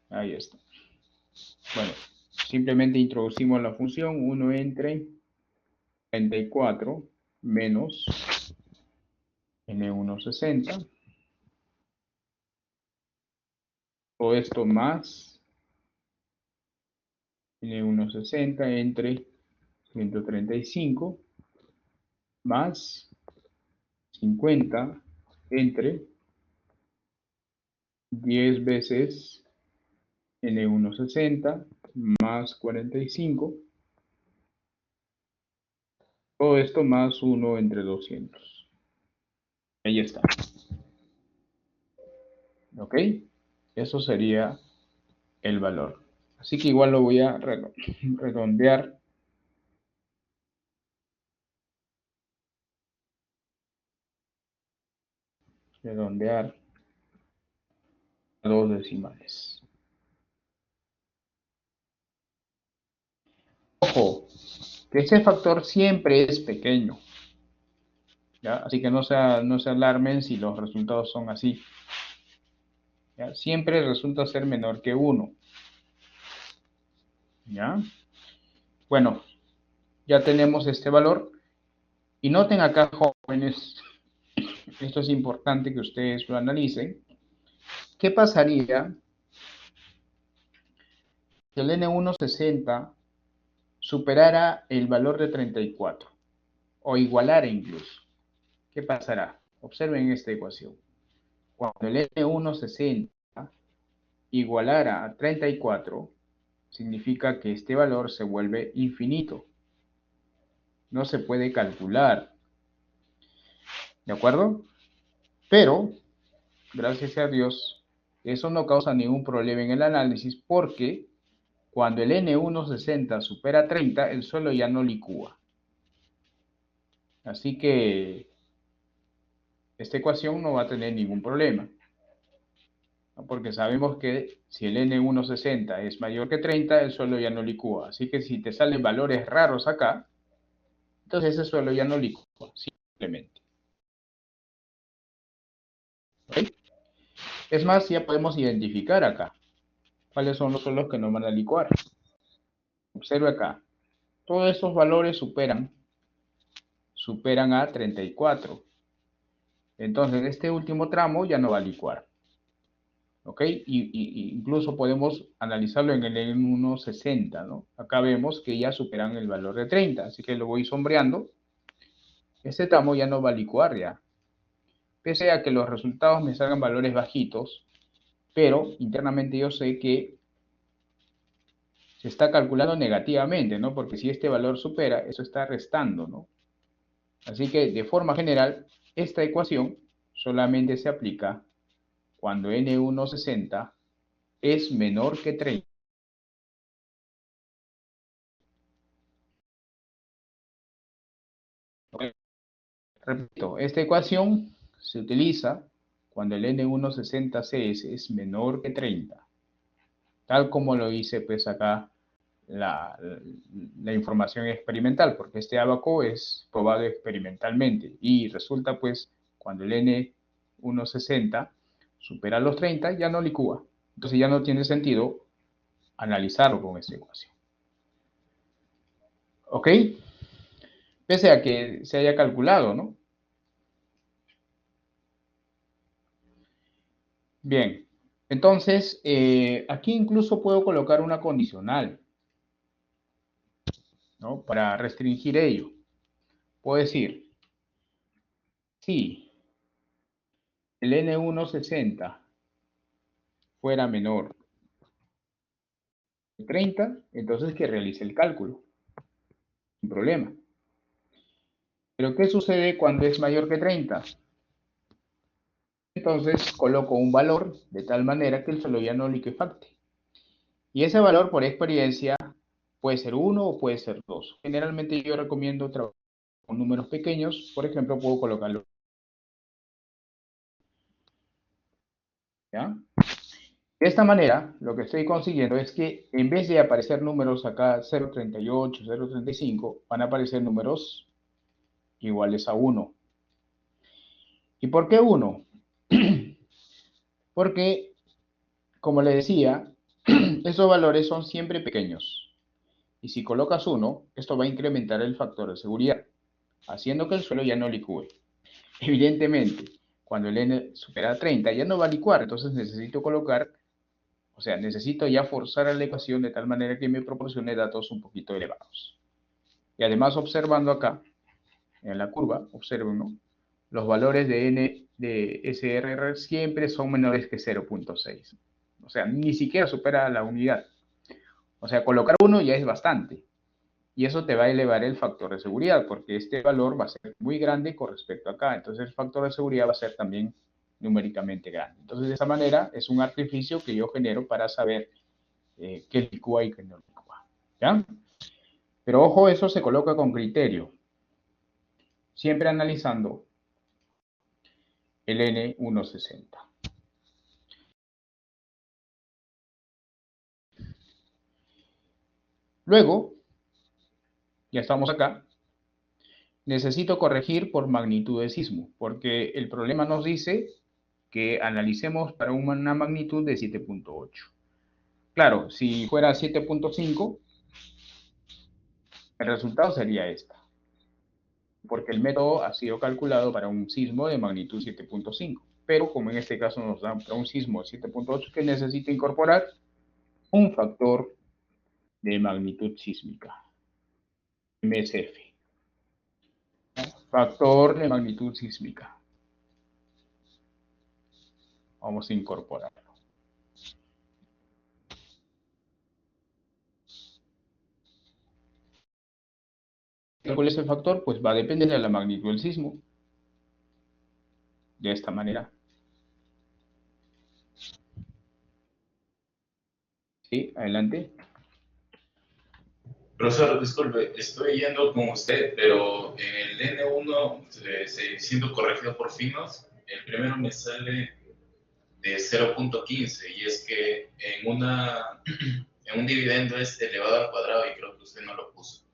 Ahí está. Bueno, simplemente introducimos la función 1 entre 34 menos N1.60. Todo esto más N1.60 entre 135 más 50 entre 10 veces N1.60 más 45. Todo esto más 1 entre 200. Ahí está. ¿Ok? Eso sería el valor. Así que igual lo voy a redondear. Redondear a dos decimales. Ojo, que este factor siempre es pequeño. ¿Ya? Así que no se alarmen si los resultados son así. ¿Ya? Siempre resulta ser menor que 1. ¿Ya? Bueno, ya tenemos este valor. Y noten acá, jóvenes, esto es importante que ustedes lo analicen. ¿Qué pasaría si el N1.60 superara el valor de 34? O igualara incluso. ¿Qué pasará? Observen esta ecuación. Cuando el N1.60 igualara a 34, significa que este valor se vuelve infinito. No se puede calcular. ¿De acuerdo? Pero, gracias a Dios, eso no causa ningún problema en el análisis porque cuando el N160 supera 30, el suelo ya no licúa. Así que esta ecuación no va a tener ningún problema, ¿no? Porque sabemos que si el N160 es mayor que 30, el suelo ya no licúa. Así que si te salen valores raros acá, entonces ese suelo ya no licúa, simplemente. ¿Ok? Es más, ya podemos identificar acá cuáles son los suelos que no van a licuar. Observe acá, todos estos valores superan a 34. Entonces, este último tramo ya no va a licuar. ¿Ok? Y incluso podemos analizarlo en el N160, ¿no? Acá vemos que ya superan el valor de 30, así que lo voy sombreando. Este tramo ya no va a licuar ya. Pese a que los resultados me salgan valores bajitos, pero internamente yo sé que se está calculando negativamente, ¿no? Porque si este valor supera, eso está restando, ¿no? Así que, de forma general, esta ecuación solamente se aplica cuando N160 es menor que 30. Repito, esta ecuación se utiliza cuando el N160CS es menor que 30. Tal como lo hice pues acá la información experimental, porque este ábaco es probado experimentalmente y resulta pues cuando el N160 supera los 30 ya no licúa. Entonces ya no tiene sentido analizarlo con esta ecuación. ¿Ok? Pese a que se haya calculado, ¿no? Bien, entonces aquí incluso puedo colocar una condicional, ¿no? Para restringir ello. Puedo decir, si el N160 fuera menor de 30, entonces que realice el cálculo, sin problema. Pero ¿qué sucede cuando es mayor que 30? Entonces coloco un valor de tal manera que el suelo ya no liquefacte. Y ese valor, por experiencia, puede ser 1 o puede ser 2. Generalmente yo recomiendo trabajar con números pequeños. Por ejemplo, puedo colocarlo, ¿ya? De esta manera, lo que estoy consiguiendo es que en vez de aparecer números acá 0,38, 0,35, van a aparecer números iguales a 1. ¿Y por qué 1? Porque, como les decía, esos valores son siempre pequeños. Y si colocas 1, esto va a incrementar el factor de seguridad, haciendo que el suelo ya no licúe. Evidentemente, cuando el n supera 30 ya no va a licuar, entonces necesito colocar, o sea, necesito ya forzar a la ecuación de tal manera que me proporcione datos un poquito elevados. Y además, observando acá, en la curva, observen, ¿no? Los valores de n de SRR siempre son menores que 0.6. O sea, ni siquiera supera la unidad. O sea, colocar 1 ya es bastante. Y eso te va a elevar el factor de seguridad, porque este valor va a ser muy grande con respecto a acá. Entonces el factor de seguridad va a ser también numéricamente grande. Entonces de esa manera es un artificio que yo genero para saber qué licúa y qué no licúa. ¿Ya? Pero ojo, eso se coloca con criterio. Siempre analizando el N160. Luego, ya estamos acá, necesito corregir por magnitud de sismo, porque el problema nos dice que analicemos para una magnitud de 7.8. Claro, si fuera 7.5, el resultado sería esta, porque el método ha sido calculado para un sismo de magnitud 7.5, pero como en este caso nos da para un sismo de 7.8 que necesita incorporar un factor de magnitud sísmica, MSF, factor de magnitud sísmica. Vamos a incorporarlo. ¿Cuál es el factor? Pues va a depender de la magnitud del sismo. De esta manera. Sí, adelante. Profesor, disculpe, estoy yendo con usted, pero en el N1, siendo corregido por finos, el primero me sale de 0.15 y es que en un dividendo es elevado al cuadrado y creo que usted no lo puso.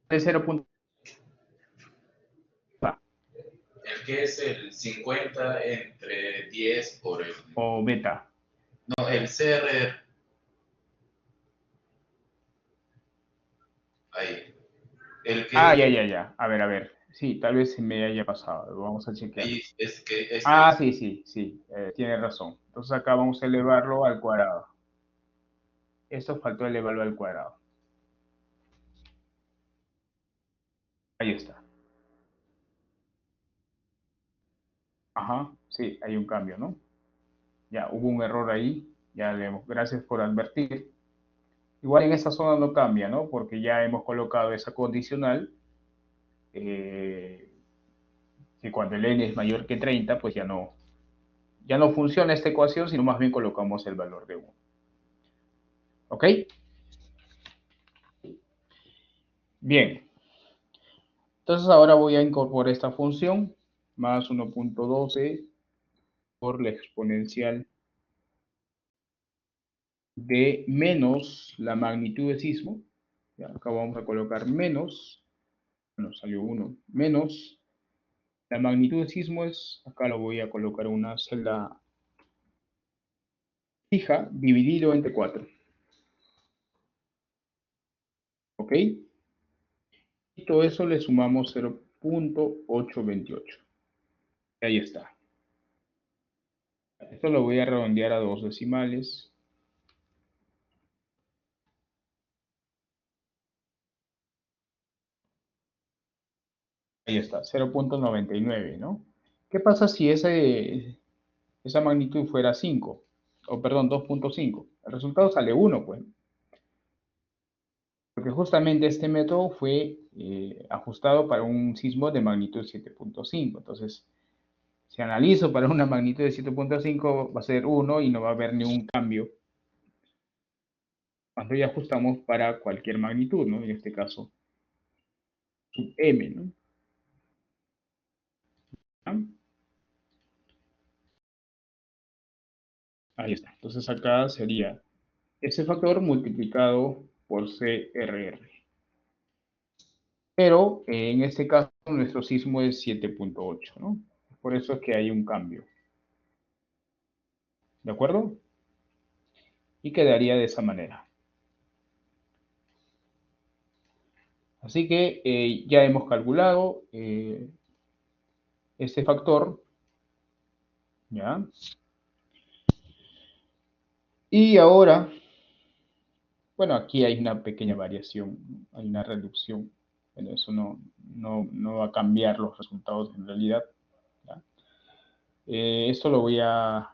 De 0. El que es el 50 entre 10 por el... O beta. No, el CR. Ahí. El que... Ya. A ver. Sí, tal vez se me haya pasado. Vamos a chequear. Ahí es que... Sí. Tiene razón. Entonces acá vamos a elevarlo al cuadrado. Esto faltó elevarlo al cuadrado. Ahí está. Ajá, sí, hay un cambio, ¿no? Ya, hubo un error ahí. Ya leemos. Gracias por advertir. Igual en esa zona no cambia, ¿no? Porque ya hemos colocado esa condicional. Que cuando el n es mayor que 30, pues ya no funciona esta ecuación, sino más bien colocamos el valor de 1. ¿Ok? Bien. Entonces ahora voy a incorporar esta función, más 1.12 por la exponencial de menos la magnitud de sismo. Ya, acá vamos a colocar menos, bueno, salió 1, menos la magnitud de sismo es, acá lo voy a colocar en una celda fija, dividido entre 4. ¿Ok? Y todo eso le sumamos 0.828. Ahí está. Esto lo voy a redondear a 2 decimales. Ahí está, 0.99, ¿no? ¿Qué pasa si esa magnitud fuera 5? O perdón, 2.5. El resultado sale 1, pues. Porque justamente este método fue ajustado para un sismo de magnitud 7.5. Entonces, si analizo para una magnitud de 7.5, va a ser 1 y no va a haber ningún cambio. Cuando ya ajustamos para cualquier magnitud, ¿no? En este caso, sub m, ¿no? Ahí está. Entonces acá sería ese factor multiplicado por CRR. Pero en este caso nuestro sismo es 7.8, ¿no? Por eso es que hay un cambio. ¿De acuerdo? Y quedaría de esa manera. Así que ya hemos calculado este factor. ¿Ya? Y ahora, bueno, aquí hay una pequeña variación, hay una reducción. Bueno, eso no va a cambiar los resultados en realidad. ¿Ya? Esto lo voy a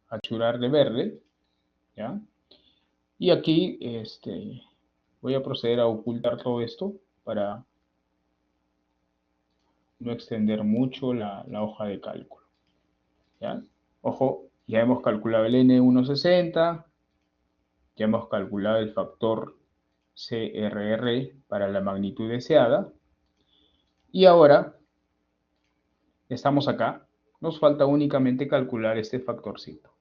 achurar de verde. ¿Ya? Y aquí voy a proceder a ocultar todo esto para no extender mucho la hoja de cálculo. ¿Ya? Ojo, ya hemos calculado el N160, ya hemos calculado el factor CRR para la magnitud deseada, y ahora estamos acá, nos falta únicamente calcular este factorcito.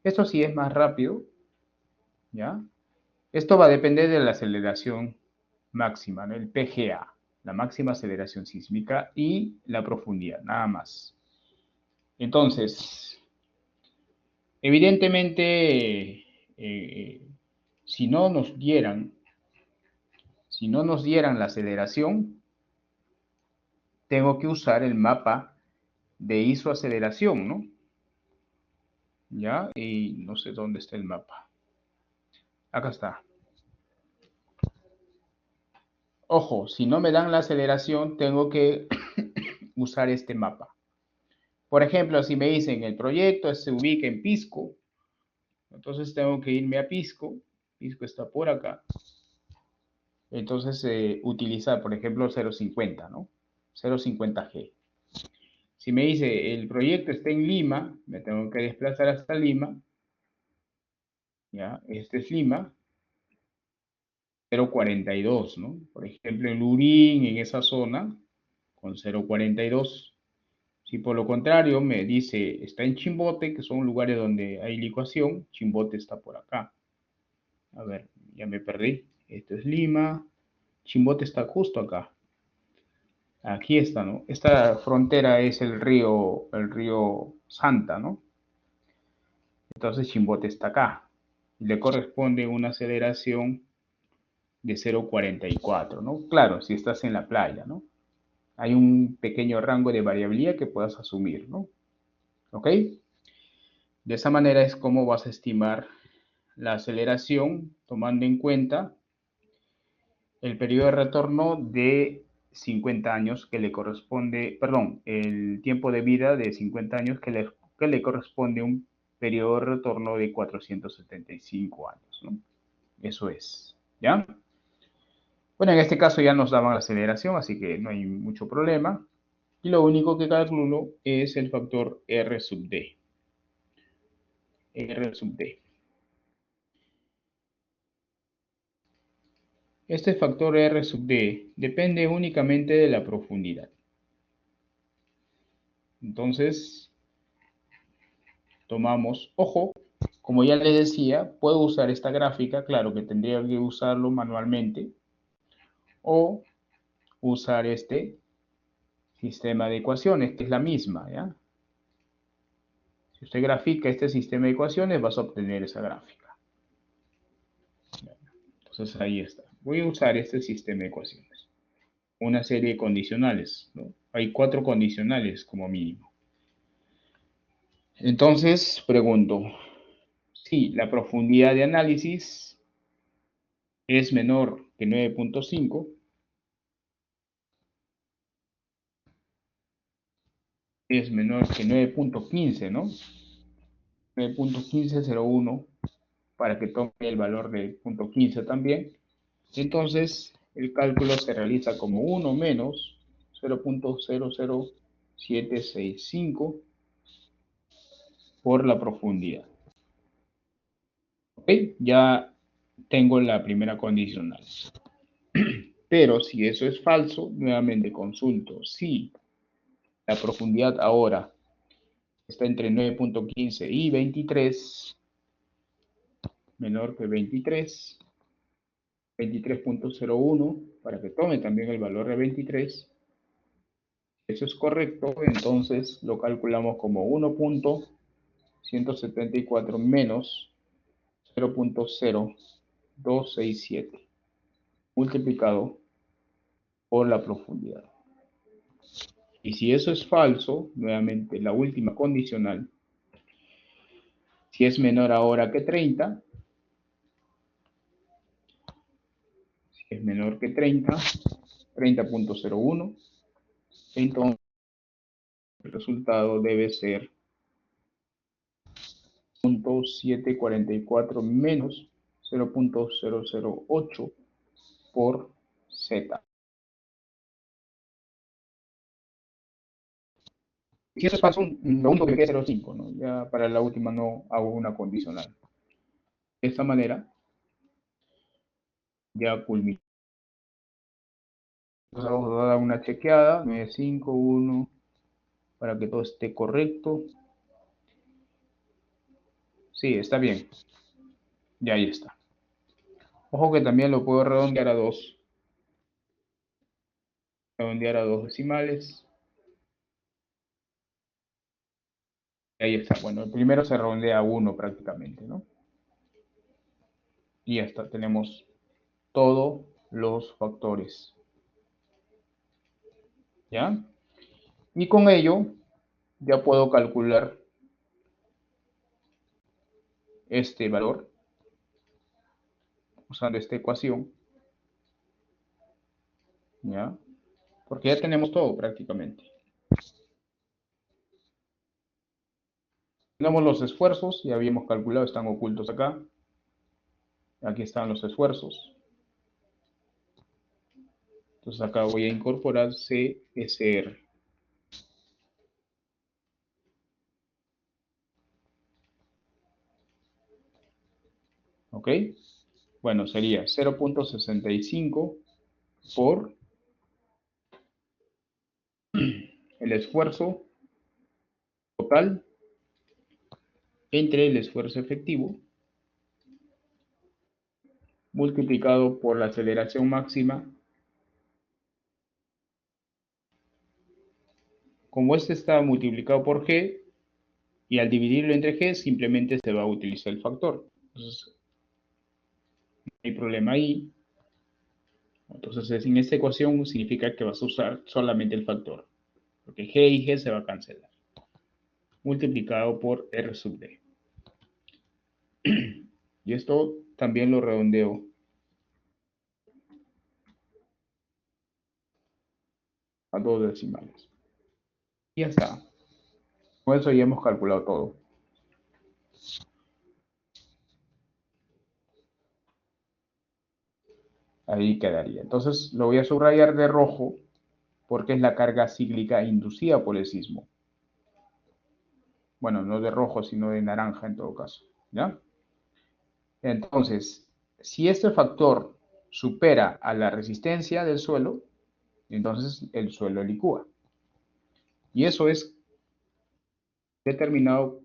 Esto sí es más rápido, ¿ya? Esto va a depender de la aceleración máxima, ¿no? El PGA, la máxima aceleración sísmica, y la profundidad, nada más. Entonces, evidentemente, si no nos dieran la aceleración, tengo que usar el mapa de isoaceleración, ¿no? ¿Ya? Y no sé dónde está el mapa. Acá está. Ojo, si no me dan la aceleración, tengo que usar este mapa. Por ejemplo, si me dicen el proyecto se ubica en Pisco, entonces tengo que irme a Pisco Pisco está por acá. Entonces, utilizar, por ejemplo, 0,50, ¿no? 0,50G. Si me dice el proyecto está en Lima, me tengo que desplazar hasta Lima. ¿Ya? Este es Lima. 0,42, ¿no? Por ejemplo, en Lurín, en esa zona, con 0,42. Si por lo contrario me dice está en Chimbote, que son lugares donde hay licuación, Chimbote está por acá. A ver, ya me perdí. Esto es Lima. Chimbote está justo acá. Aquí está, ¿no? Esta frontera es el río Santa, ¿no? Entonces Chimbote está acá. Le corresponde una aceleración de 0,44, ¿no? Claro, si estás en la playa, ¿no? Hay un pequeño rango de variabilidad que puedas asumir, ¿no? ¿Ok? De esa manera es como vas a estimar la aceleración tomando en cuenta el periodo de retorno de 50 años que le corresponde, perdón, el tiempo de vida de 50 años que le corresponde un periodo de retorno de 475 años, ¿no? Eso es, ¿ya? Bueno, en este caso ya nos daban la aceleración, así que no hay mucho problema. Y lo único que calculo es el factor R sub D. R sub D. Este factor R sub D depende únicamente de la profundidad. Entonces, tomamos, ojo, como ya les decía, puedo usar esta gráfica, claro que tendría que usarlo manualmente, o usar este sistema de ecuaciones, que es la misma, ¿ya? Si usted grafica este sistema de ecuaciones, vas a obtener esa gráfica. Entonces ahí está. Voy a usar este sistema de ecuaciones. Una serie de condicionales, ¿no? Hay 4 condicionales como mínimo. Entonces, pregunto, si la profundidad de análisis es menor que 9.5, es menor que 9.15, ¿no? 9.1501 para que tome el valor de 0.15 también. Entonces, el cálculo se realiza como 1 menos 0.00765 por la profundidad. ¿Ok? Ya tengo la primera condicional. Pero si eso es falso, nuevamente consulto. Si la profundidad ahora está entre 9.15 y 23, menor que 23, 23.01, para que tome también el valor de 23. Eso es correcto, entonces lo calculamos como 1.174 menos 0.0267 multiplicado por la profundidad. Y si eso es falso, nuevamente la última condicional, si es menor ahora que 30, si es menor que 30, 30.01, entonces el resultado debe ser 0.744 menos 0.008 por Z. Si eso es falso, lo único que queda es 0.5, ¿no? Ya para la última no hago una condicional. De esta manera, ya culmino. Entonces vamos a dar una chequeada, 951, para que todo esté correcto. Sí, está bien. Ya ahí está. Ojo que también lo puedo redondear a 2. Redondear a 2 decimales. Y ahí está. Bueno, el primero se redondea a 1 prácticamente, ¿no? Y ya está. Tenemos todos los factores. ¿Ya? Y con ello ya puedo calcular este valor usando esta ecuación. ¿Ya? Porque ya tenemos todo prácticamente. Tenemos los esfuerzos, ya habíamos calculado, están ocultos acá. Aquí están los esfuerzos. Entonces acá voy a incorporar CSR. ¿Ok? Bueno, sería 0.65 por el esfuerzo total entre el esfuerzo efectivo multiplicado por la aceleración máxima. Como este está multiplicado por G, y al dividirlo entre G, simplemente se va a utilizar el factor. Entonces, no hay problema ahí. Entonces, en esta ecuación significa que vas a usar solamente el factor, porque G y G se va a cancelar. Multiplicado por R sub D. Y esto también lo redondeo a 2 decimales. Y ya está. Con eso ya hemos calculado todo. Ahí quedaría. Entonces lo voy a subrayar de rojo porque es la carga cíclica inducida por el sismo. Bueno, no de rojo, sino de naranja en todo caso. ¿Ya? Entonces, si este factor supera a la resistencia del suelo, entonces el suelo licúa. Y eso es determinado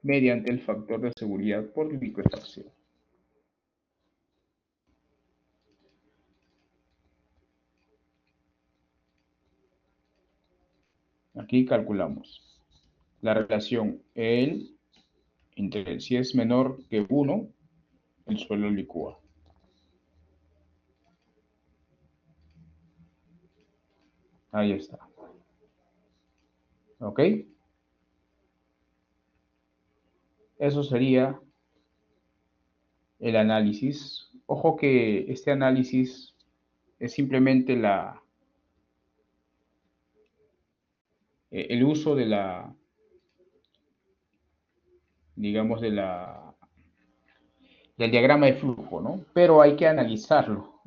mediante el factor de seguridad por liquefacción. Aquí calculamos la relación entre si es menor que 1, el suelo licúa. Ahí está. ¿Ok? Eso sería el análisis. Ojo que este análisis es simplemente el uso de digamos, del diagrama de flujo, ¿no? Pero hay que analizarlo,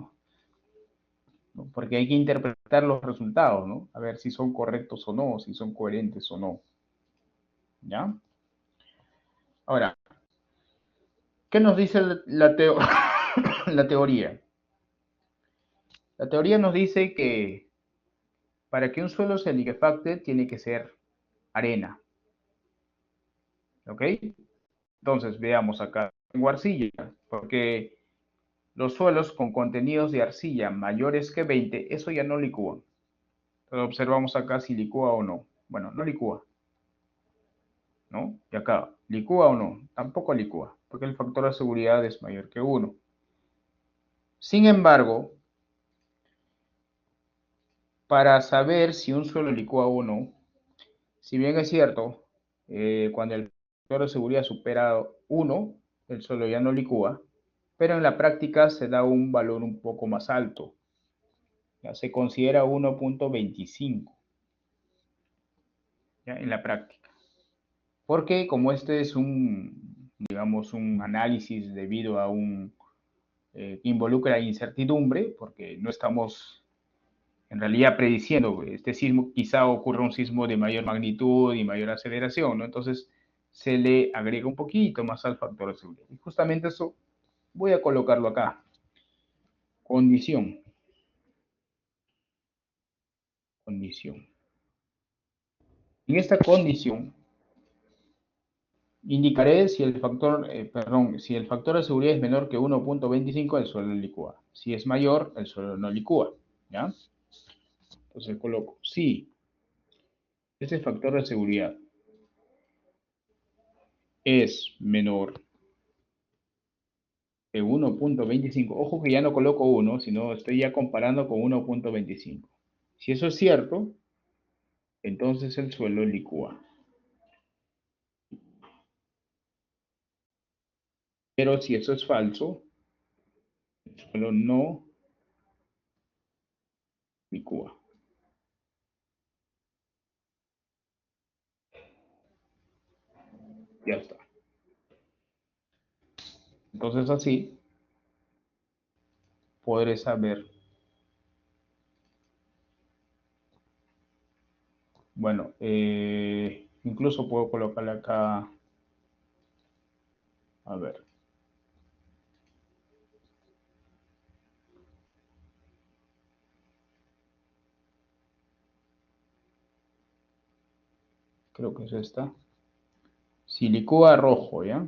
¿no? Porque hay que interpretar los resultados, ¿no? A ver si son correctos o no, si son coherentes o no. ¿Ya? Ahora, ¿qué nos dice la teoría? La teoría nos dice que para que un suelo se liquefacte tiene que ser arena. ¿Ok? Entonces, veamos acá. Tengo arcilla, porque los suelos con contenidos de arcilla mayores que 20, eso ya no licúan. Entonces, observamos acá si licúa o no. Bueno, no licúa, ¿no? Y acá, ¿licúa o no? Tampoco licúa, porque el factor de seguridad es mayor que 1. Sin embargo, para saber si un suelo licúa o no, si bien es cierto, cuando el factor de seguridad supera 1, el suelo ya no licúa, pero en la práctica se da un valor un poco más alto. Ya se considera 1.25 en la práctica. Porque como este es digamos, un análisis debido a que involucra incertidumbre, porque no estamos en realidad prediciendo este sismo, quizá ocurra un sismo de mayor magnitud y mayor aceleración, ¿no? Entonces se le agrega un poquito más al factor de seguridad. Y justamente eso voy a colocarlo acá. Condición. Condición. En esta condición indicaré si si el factor de seguridad es menor que 1.25, el suelo licúa. Si es mayor, el suelo no licúa. ¿Ya? Entonces coloco, si este factor de seguridad es menor que 1.25, ojo que ya no coloco 1, sino estoy ya comparando con 1.25. Si eso es cierto, entonces el suelo licúa. Pero si eso es falso, el suelo no licúa. Ya está. Entonces así podré saber. Bueno, incluso puedo colocarle acá, a ver. Creo que es esta. Si licúa rojo, ¿ya?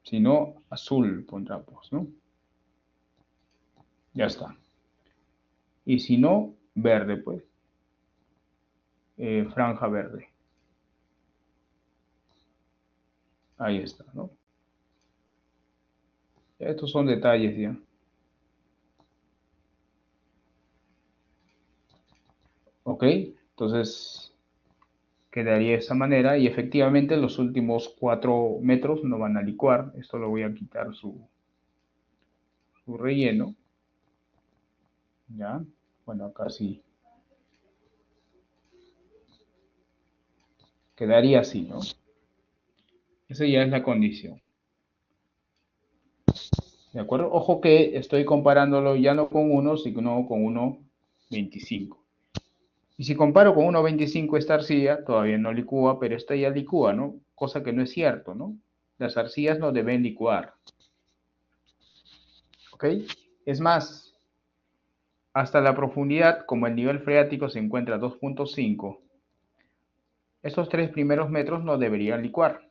Si no, azul pondremos, ¿no? Ya está. Y si no, verde, pues. Franja verde. Ahí está, ¿no? Estos son detalles, ¿ya? ¿Ok? Entonces, quedaría de esa manera. Y efectivamente los últimos 4 metros no van a licuar. Esto lo voy a quitar su relleno. ¿Ya? Bueno, acá sí. Quedaría así, ¿no? Esa ya es la condición. ¿De acuerdo? Ojo que estoy comparándolo ya no con 1, sino con 1,25. Y si comparo con 1,25 esta arcilla, todavía no licúa, pero esta ya licúa, ¿no? Cosa que no es cierto, ¿no? Las arcillas no deben licuar. ¿Ok? Es más, hasta la profundidad, como el nivel freático se encuentra a 2,5, estos 3 primeros metros no deberían licuar.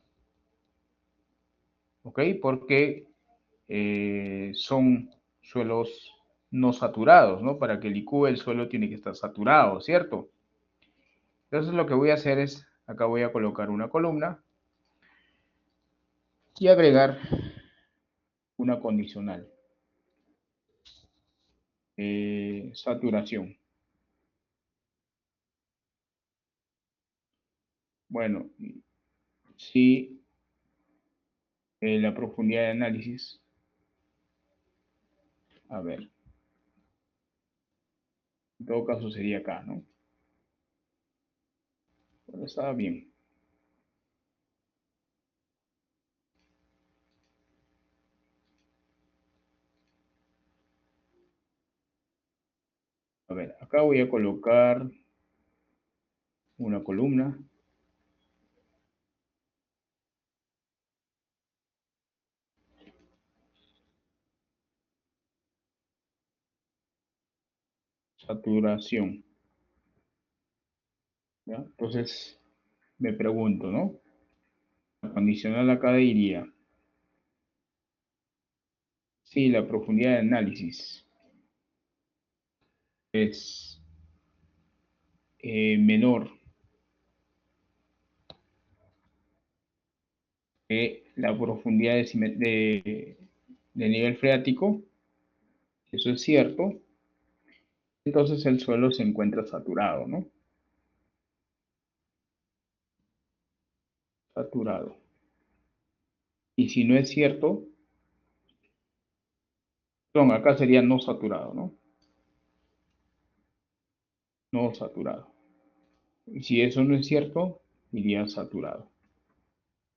¿Ok? Porque son suelos no saturados, ¿no? Para que licúe el suelo tiene que estar saturado, ¿cierto? Entonces lo que voy a hacer es, acá voy a colocar una columna y agregar una condicional. Saturación. Bueno, si la profundidad de análisis, a ver, en todo caso sería acá, ¿no? Pero estaba bien. A ver, acá voy a colocar una columna. Saturación. ¿Ya? Entonces, me pregunto, ¿no? La condicional acá diría, si la profundidad de análisis es menor que la profundidad de nivel freático, eso es cierto, entonces el suelo se encuentra saturado, ¿no? Saturado. Y si no es cierto, acá sería no saturado, ¿no? No saturado. Y si eso no es cierto, iría saturado.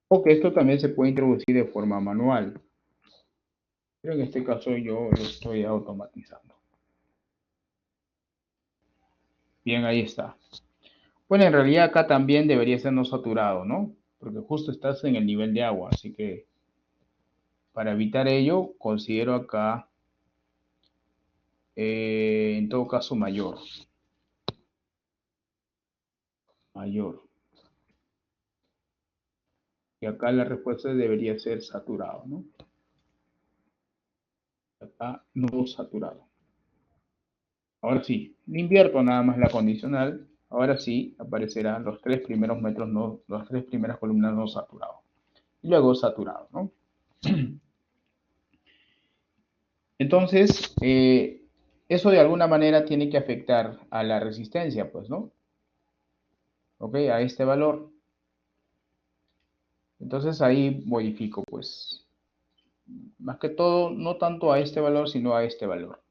O que esto también se puede introducir de forma manual. Pero en este caso yo lo estoy automatizando. Bien, ahí está. Bueno, en realidad acá también debería ser no saturado, ¿no? Porque justo estás en el nivel de agua, así que para evitar ello, considero acá, en todo caso, mayor. Mayor. Y acá la respuesta debería ser saturado, ¿no? Acá no saturado. Ahora sí, invierto nada más la condicional. Ahora sí aparecerán los 3 primeros metros, no, las 3 primeras columnas no saturados. Y luego saturado, ¿no? Entonces, eso de alguna manera tiene que afectar a la resistencia, pues, ¿no? Ok, a este valor. Entonces ahí modifico, pues, más que todo, no tanto a este valor, sino a este valor.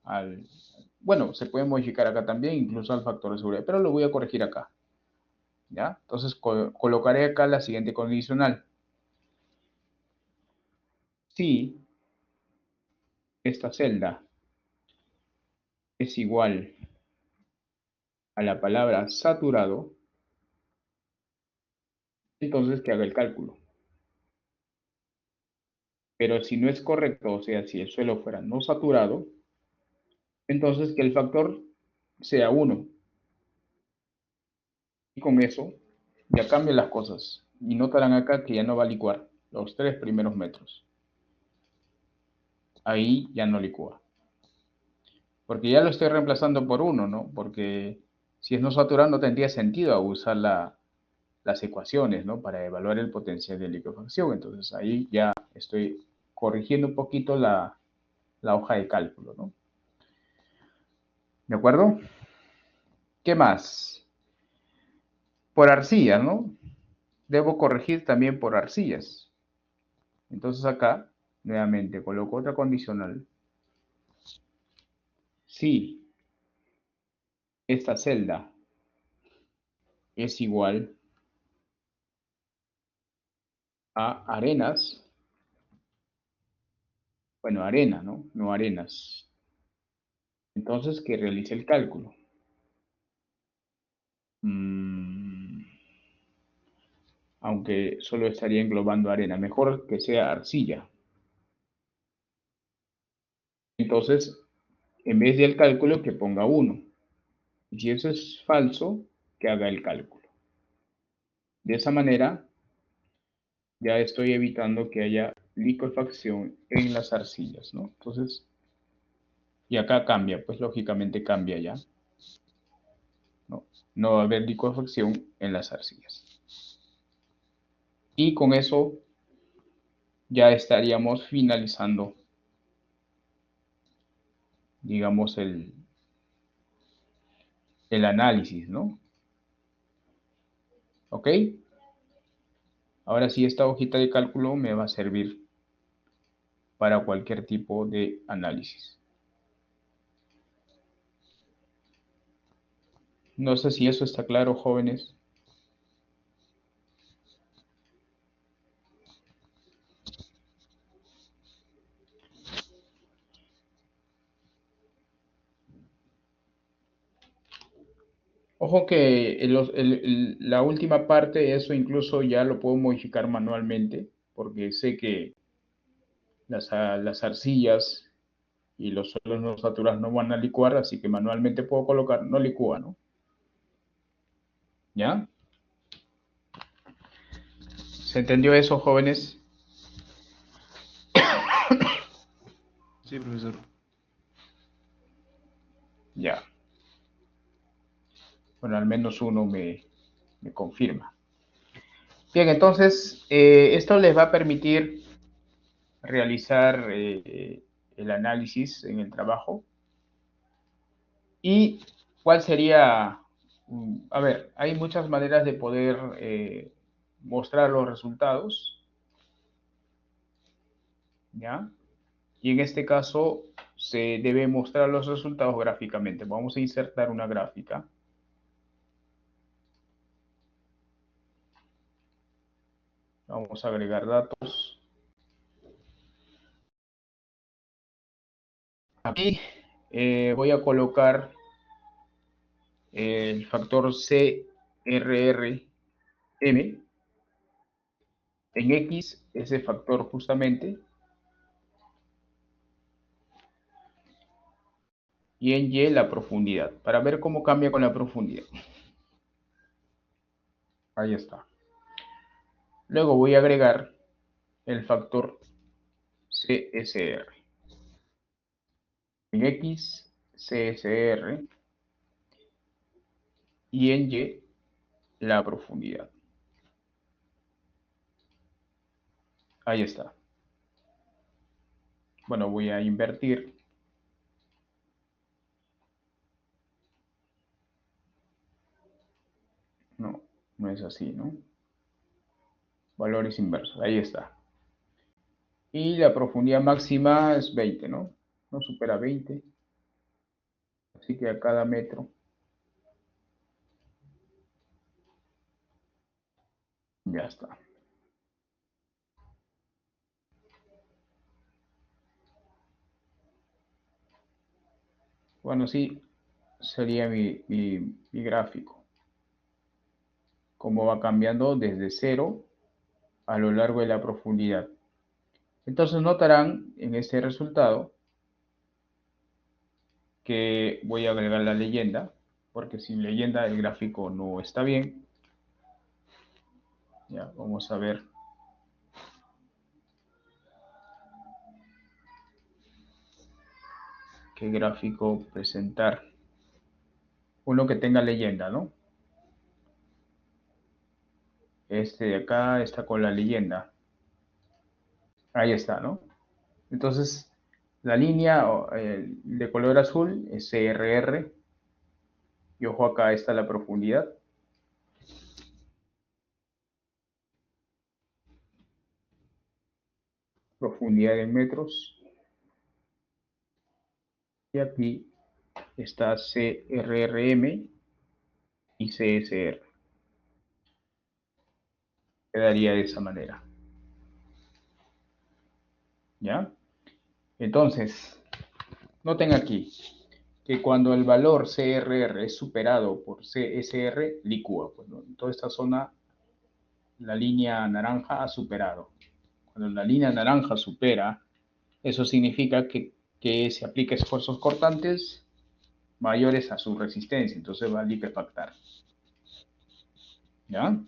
Bueno, se puede modificar acá también, incluso al factor de seguridad, pero lo voy a corregir acá. ¿Ya? Entonces colocaré acá la siguiente condicional. Si esta celda es igual a la palabra saturado, entonces que haga el cálculo. Pero si no es correcto, o sea, si el suelo fuera no saturado, entonces que el factor sea 1. Y con eso ya cambian las cosas. Y notarán acá que ya no va a licuar los 3 primeros metros. Ahí ya no licúa. Porque ya lo estoy reemplazando por 1, ¿no? Porque si es no saturado no tendría sentido usar las ecuaciones, ¿no? Para evaluar el potencial de liquefacción. Entonces ahí ya estoy corrigiendo un poquito la hoja de cálculo, ¿no? ¿De acuerdo? ¿Qué más? Por arcillas, ¿no? Debo corregir también por arcillas. Entonces acá, nuevamente, coloco otra condicional. Si esta celda es igual a arenas, bueno, arena, ¿no? No arenas. Entonces, que realice el cálculo. Aunque solo estaría englobando arena. Mejor que sea arcilla. Entonces, en vez del cálculo, que ponga 1. Y si eso es falso, que haga el cálculo. De esa manera, ya estoy evitando que haya liquefacción en las arcillas, ¿no? Entonces, y acá cambia, pues lógicamente cambia ya. No va a haber liquefacción en las arcillas. Y con eso ya estaríamos finalizando, digamos, el análisis, ¿no? ¿Ok? Ahora sí, esta hojita de cálculo me va a servir para cualquier tipo de análisis. No sé si eso está claro, jóvenes. Ojo que la última parte, eso incluso ya lo puedo modificar manualmente, porque sé que las arcillas y los suelos no saturados no van a licuar, así que manualmente puedo colocar no licúa, ¿no? ¿Ya? ¿Se entendió eso, jóvenes? Sí, profesor. Ya. Bueno, al menos uno me confirma. Bien, entonces, esto les va a permitir realizar el análisis en el trabajo. ¿Y cuál sería? A ver, hay muchas maneras de poder mostrar los resultados, ¿ya? Y en este caso se debe mostrar los resultados gráficamente. Vamos a insertar una gráfica. Vamos a agregar datos. Aquí voy a colocar el factor CRRM. En X, ese factor justamente. Y en Y, la profundidad. Para ver cómo cambia con la profundidad. Ahí está. Luego voy a agregar el factor CSR. En X, CSR. Y en Y, la profundidad. Ahí está. Bueno, voy a invertir. No, no es así, ¿no? Valores inversos. Ahí está. Y la profundidad máxima es 20, ¿no? No supera 20. Así que a cada metro. Ya está. Bueno, sí, sería mi gráfico. Cómo va cambiando desde cero a lo largo de la profundidad. Entonces notarán en este resultado que voy a agregar la leyenda, porque sin leyenda el gráfico no está bien. Ya, vamos a ver. ¿Qué gráfico presentar? Uno que tenga leyenda, ¿no? Este de acá está con la leyenda. Ahí está, ¿no? Entonces, la línea de color azul es CRR. Y ojo, acá está la profundidad. Profundidad en metros. Y aquí está CRRM y CSR. Quedaría de esa manera. ¿Ya? Entonces, noten aquí que cuando el valor CRR es superado por CSR, licúa. Pues, ¿no? En toda esta zona, la línea naranja ha superado. Cuando la línea naranja supera, eso significa que se aplica esfuerzos cortantes mayores a su resistencia. Entonces va a liquefactar. ¿Ya?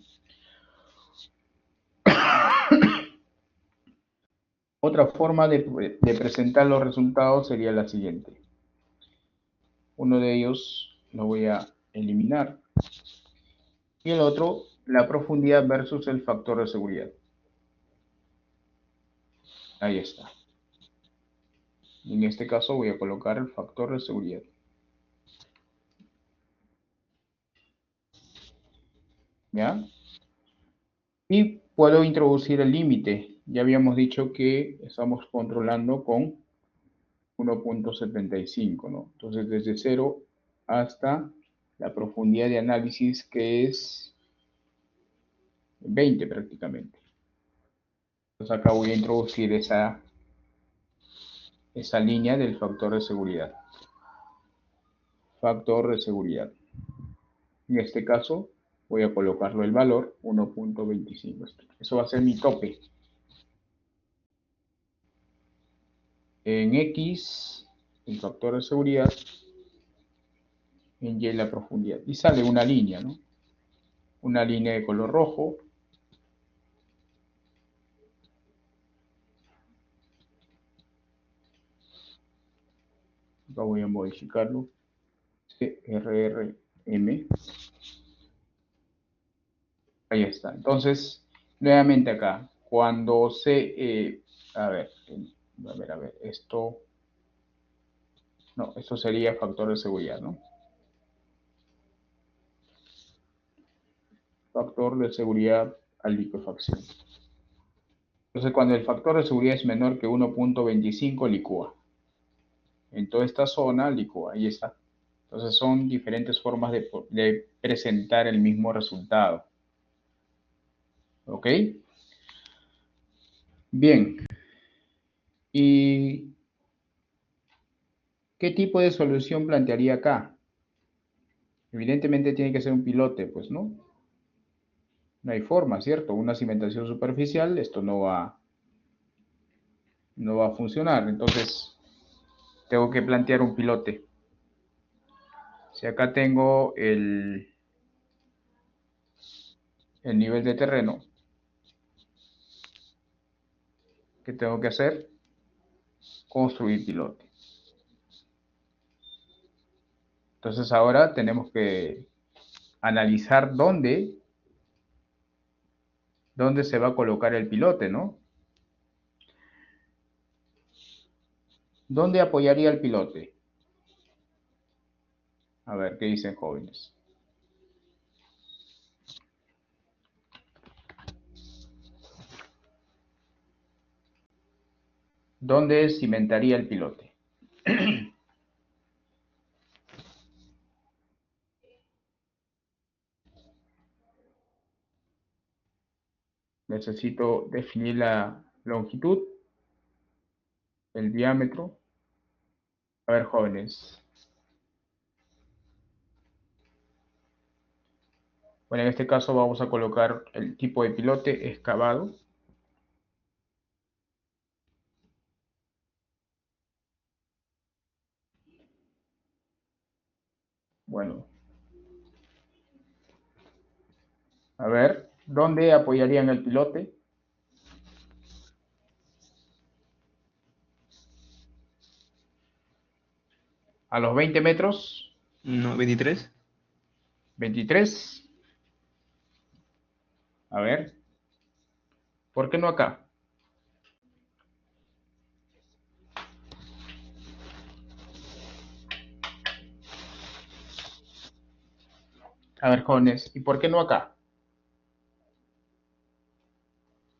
Otra forma de presentar los resultados sería la siguiente. Uno de ellos lo voy a eliminar. Y el otro, la profundidad versus el factor de seguridad. Ahí está. En este caso voy a colocar el factor de seguridad. ¿Ya? Y puedo introducir el límite. Ya habíamos dicho que estamos controlando con 1.75, ¿no? Entonces desde 0 hasta la profundidad de análisis, que es 20 prácticamente. Entonces acá voy a introducir esa línea del factor de seguridad. Factor de seguridad. En este caso voy a colocarlo el valor 1.25. Eso va a ser mi tope. En X, el factor de seguridad. En Y, la profundidad. Y sale una línea, ¿no? Una línea de color rojo. Acá voy a modificarlo. CRRM. Ahí está. Entonces, nuevamente acá, cuando a ver, esto, no, esto sería factor de seguridad, ¿no? Factor de seguridad a liquefacción. Entonces, cuando el factor de seguridad es menor que 1.25, licúa. En toda esta zona, licúa. Ahí está. Entonces, son diferentes formas de presentar el mismo resultado. ¿Ok? Bien. ¿Y qué tipo de solución plantearía acá? Evidentemente tiene que ser un pilote, pues, ¿no? No hay forma, ¿cierto? Una cimentación superficial, esto no va a funcionar. Entonces, tengo que plantear un pilote. Si acá tengo el nivel de terreno, ¿qué tengo que hacer? Construir pilote. Entonces ahora tenemos que analizar dónde se va a colocar el pilote, ¿no? ¿Dónde apoyaría el pilote? A ver, ¿qué dicen jóvenes? ¿Dónde cimentaría el pilote? Necesito definir la longitud, el diámetro. A ver, jóvenes, Bueno, en este caso vamos a colocar el tipo de pilote excavado. Bueno, a ver, ¿dónde apoyarían el pilote? A los 20 metros, No, 23. 23. A ver, ¿por qué no acá? A ver, jóvenes, ¿y por qué no acá?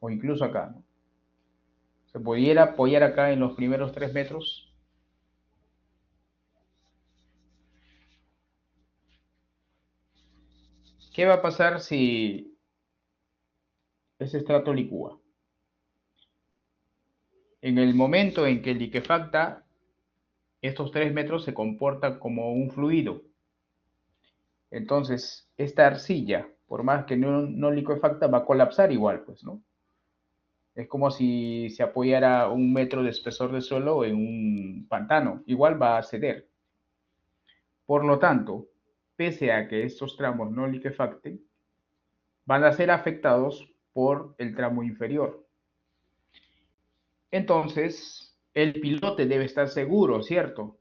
O incluso acá, ¿no? ¿Se pudiera apoyar acá en los primeros 3 metros? ¿Qué va a pasar si ese estrato licúa? En el momento en que liquefacta, estos 3 metros se comportan como un fluido. Entonces, esta arcilla, por más que no liquefacta, va a colapsar igual, pues, ¿no? Es como si se apoyara 1 metro de espesor de suelo en un pantano. Igual va a ceder. Por lo tanto, pese a que estos tramos no liquefacten, van a ser afectados por el tramo inferior. Entonces, el pilote debe estar seguro, ¿cierto?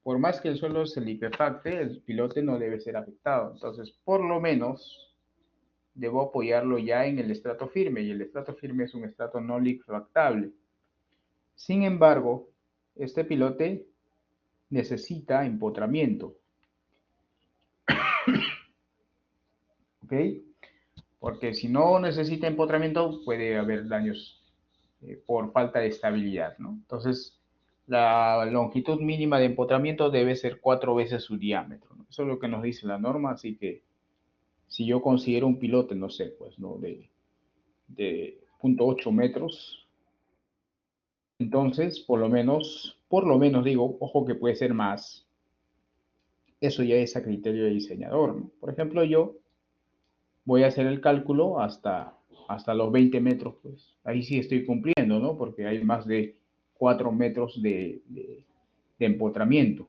Por más que el suelo se liquefacte, el pilote no debe ser afectado. Entonces, por lo menos, debo apoyarlo ya en el estrato firme, y el estrato firme es un estrato no liquefactable. Sin embargo, este pilote necesita empotramiento, ¿ok? Porque si no necesita empotramiento, puede haber daños por falta de estabilidad, ¿no? Entonces, la longitud mínima de empotramiento debe ser 4 veces su diámetro, ¿no? Eso es lo que nos dice la norma, así que si yo considero un pilote, no sé, pues, ¿no? De 0.8 metros, entonces, por lo menos digo, ojo que puede ser más, eso ya es a criterio del diseñador, ¿no? Por ejemplo, yo voy a hacer el cálculo hasta los 20 metros, pues ahí sí estoy cumpliendo, ¿no? Porque hay más de 4 metros de empotramiento,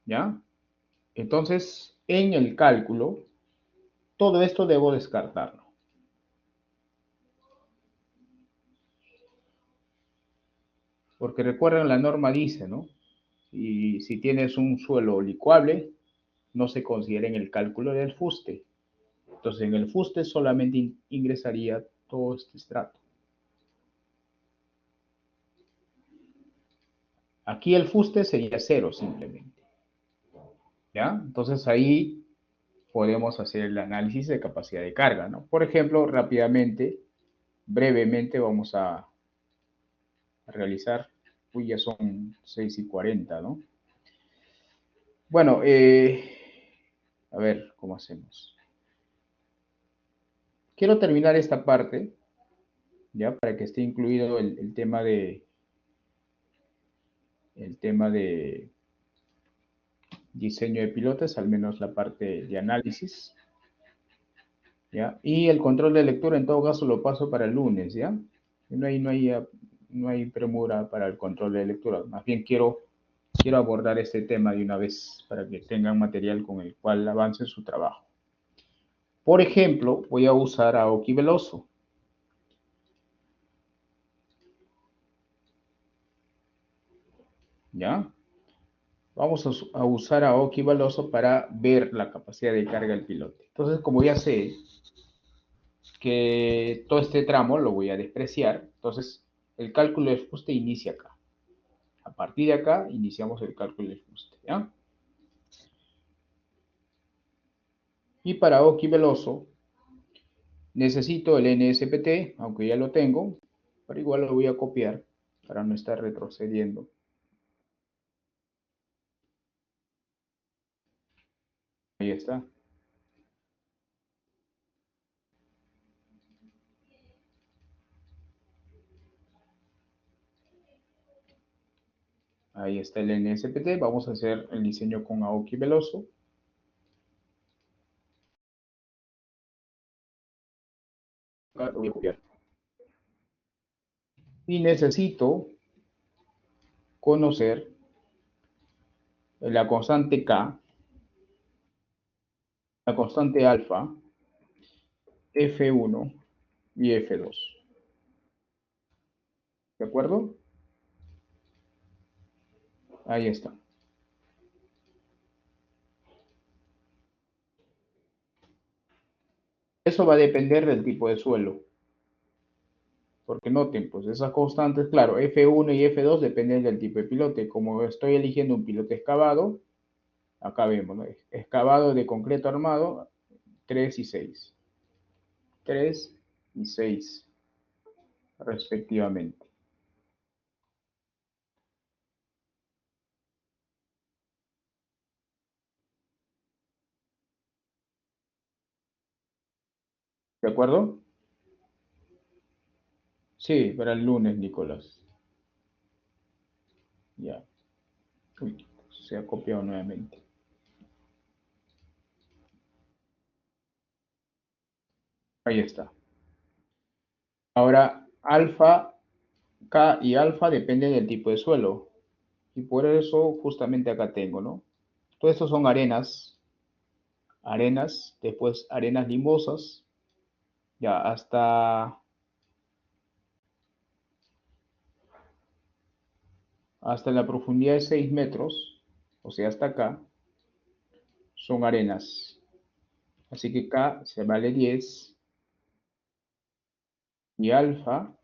¿ya? Entonces, en el cálculo, todo esto debo descartarlo. Porque recuerden, la norma dice, ¿no? Y si tienes un suelo licuable, no se considera en el cálculo del fuste. Entonces, en el fuste solamente ingresaría todo este estrato. Aquí el fuste sería 0 simplemente, ¿ya? Entonces ahí podemos hacer el análisis de capacidad de carga, ¿no? Por ejemplo, rápidamente, brevemente vamos a realizar, uy, ya son 6:40, ¿no? Bueno, a ver, ¿cómo hacemos? Quiero terminar esta parte, ¿ya? Para que esté incluido el tema de diseño de pilotes, al menos la parte de análisis, ¿ya? Y el control de lectura, en todo caso, lo paso para el lunes, ¿ya? No hay premura para el control de lectura. Más bien quiero abordar este tema de una vez para que tengan material con el cual avancen su trabajo. Por ejemplo, voy a usar a Aoki Veloso. ¿Ya? Vamos a usar a Aoki Veloso para ver la capacidad de carga del pilote. Entonces, como ya sé que todo este tramo lo voy a despreciar, entonces el cálculo de fuste inicia acá. A partir de acá iniciamos el cálculo del fuste, ¿ya? Y para Aoki Veloso necesito el NSPT, aunque ya lo tengo, pero igual lo voy a copiar para no estar retrocediendo. Ahí está. Ahí está el NSPT. Vamos a hacer el diseño con Aoki Veloso. voy a copiar. Y necesito conocer la constante K, la constante alfa, F1 y F2. ¿De acuerdo? Ahí está. Eso va a depender del tipo de suelo. Porque noten, pues esas constantes, claro, F1 y F2 dependen del tipo de pilote. Como estoy eligiendo un pilote excavado, acá vemos, ¿no? Excavado de concreto armado, 3 y 6. 3 y 6, respectivamente. ¿De acuerdo? Sí, para el lunes, Nicolás. Ya. Uy, se ha copiado nuevamente. Ahí está. Ahora, alfa, K y alfa dependen del tipo de suelo. Y por eso justamente acá tengo, ¿no? Todo esto son arenas, después arenas limosas, ya hasta la profundidad de 6 metros, o sea, hasta acá, son arenas. Así que K se vale 10 y alfa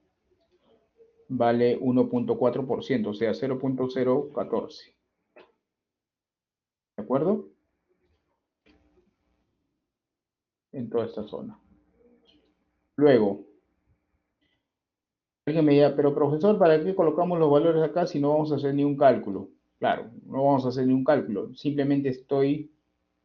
vale 1.4%, o sea, 0.014. ¿De acuerdo? En toda esta zona. Luego, alguien me dirá, pero profesor, ¿para qué colocamos los valores acá si no vamos a hacer ni un cálculo? Claro, no vamos a hacer ni un cálculo. Simplemente estoy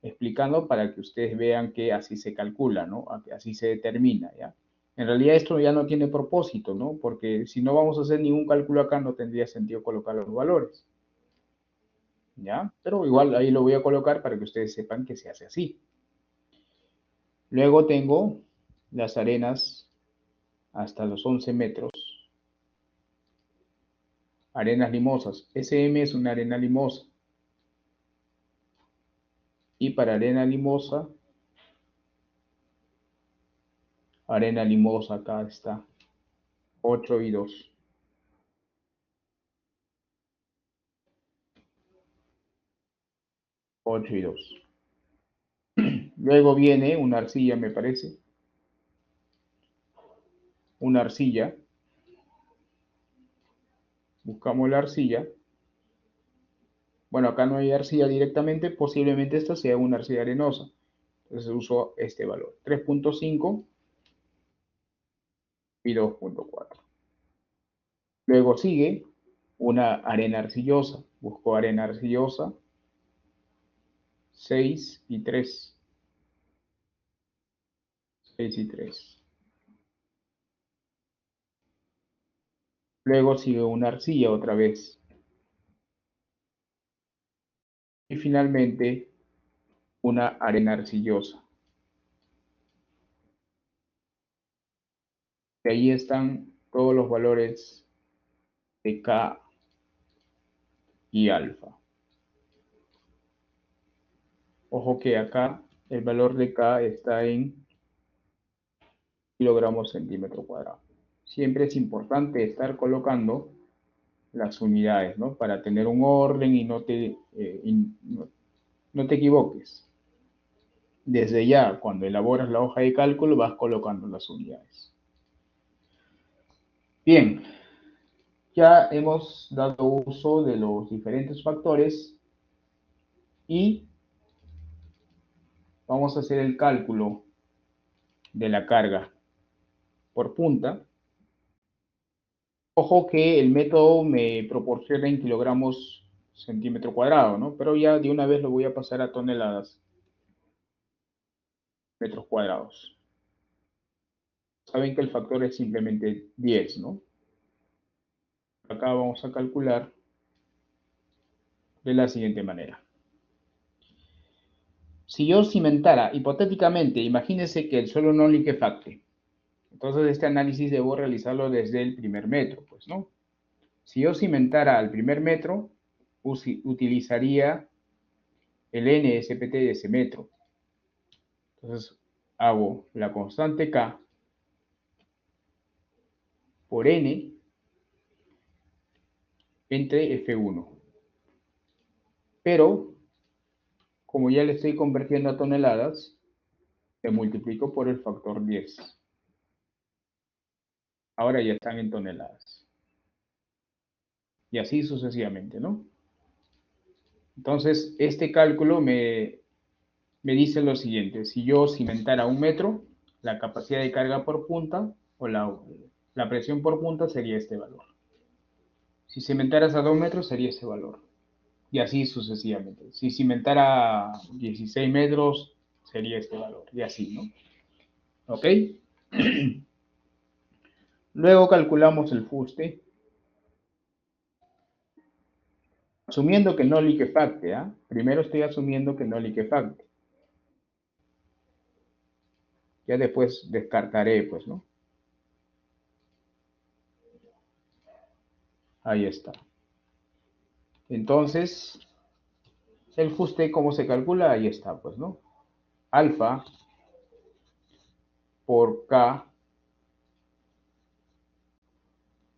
explicando para que ustedes vean que así se calcula, ¿no? Así se determina, ¿ya? En realidad esto ya no tiene propósito, ¿no? Porque si no vamos a hacer ningún cálculo acá, no tendría sentido colocar los valores, ¿ya? Pero igual ahí lo voy a colocar para que ustedes sepan que se hace así. Luego tengo las arenas hasta los 11 metros. Arenas limosas. SM es una arena limosa. Y para arena limosa acá está 8 y 2. 8 y 2. Luego viene una arcilla, me parece. Una arcilla. Buscamos la arcilla. Bueno, acá no hay arcilla directamente, posiblemente esta sea una arcilla arenosa. Entonces uso este valor, 3.5 y 2.4. Luego sigue una arena arcillosa. Busco arena arcillosa, 6 y 3. 6 y 3. Luego sigue una arcilla otra vez. Y finalmente una arena arcillosa. De ahí están todos los valores de K y alfa. Ojo que acá el valor de K está en kilogramos centímetro cuadrado. Siempre es importante estar colocando las unidades, ¿no? Para tener un orden y no te equivoques. Desde ya, cuando elaboras la hoja de cálculo, vas colocando las unidades. Bien, ya hemos dado uso de los diferentes factores y vamos a hacer el cálculo de la carga por punta. Ojo que el método me proporciona en kilogramos centímetro cuadrado, ¿no? Pero ya de una vez lo voy a pasar a toneladas, metros cuadrados. Saben que el factor es simplemente 10, ¿no? Acá vamos a calcular de la siguiente manera. Si yo cimentara, hipotéticamente, imagínense que el suelo no liquefacte. Entonces este análisis debo realizarlo desde el primer metro, pues, ¿no? Si yo cimentara al primer metro, utilizaría el NSPT de ese metro. Entonces hago la constante K por N entre F1. Pero, como ya le estoy convirtiendo a toneladas, le multiplico por el factor 10. Ahora ya están en toneladas. Y así sucesivamente, ¿no? Entonces, este cálculo me dice lo siguiente. Si yo cimentara 1 metro, la capacidad de carga por punta o la presión por punta sería este valor. Si cimentaras a 2 metros, sería este valor. Y así sucesivamente. Si cimentara 16 metros, sería este valor. Y así, ¿no? ¿Ok? Luego calculamos el fuste. Asumiendo que no liquefacte, ¿ah? Primero estoy asumiendo que no liquefacte. Ya después descartaré, pues, ¿no? Ahí está. Entonces, el fuste, ¿cómo se calcula? Ahí está, pues, ¿no? Alfa por K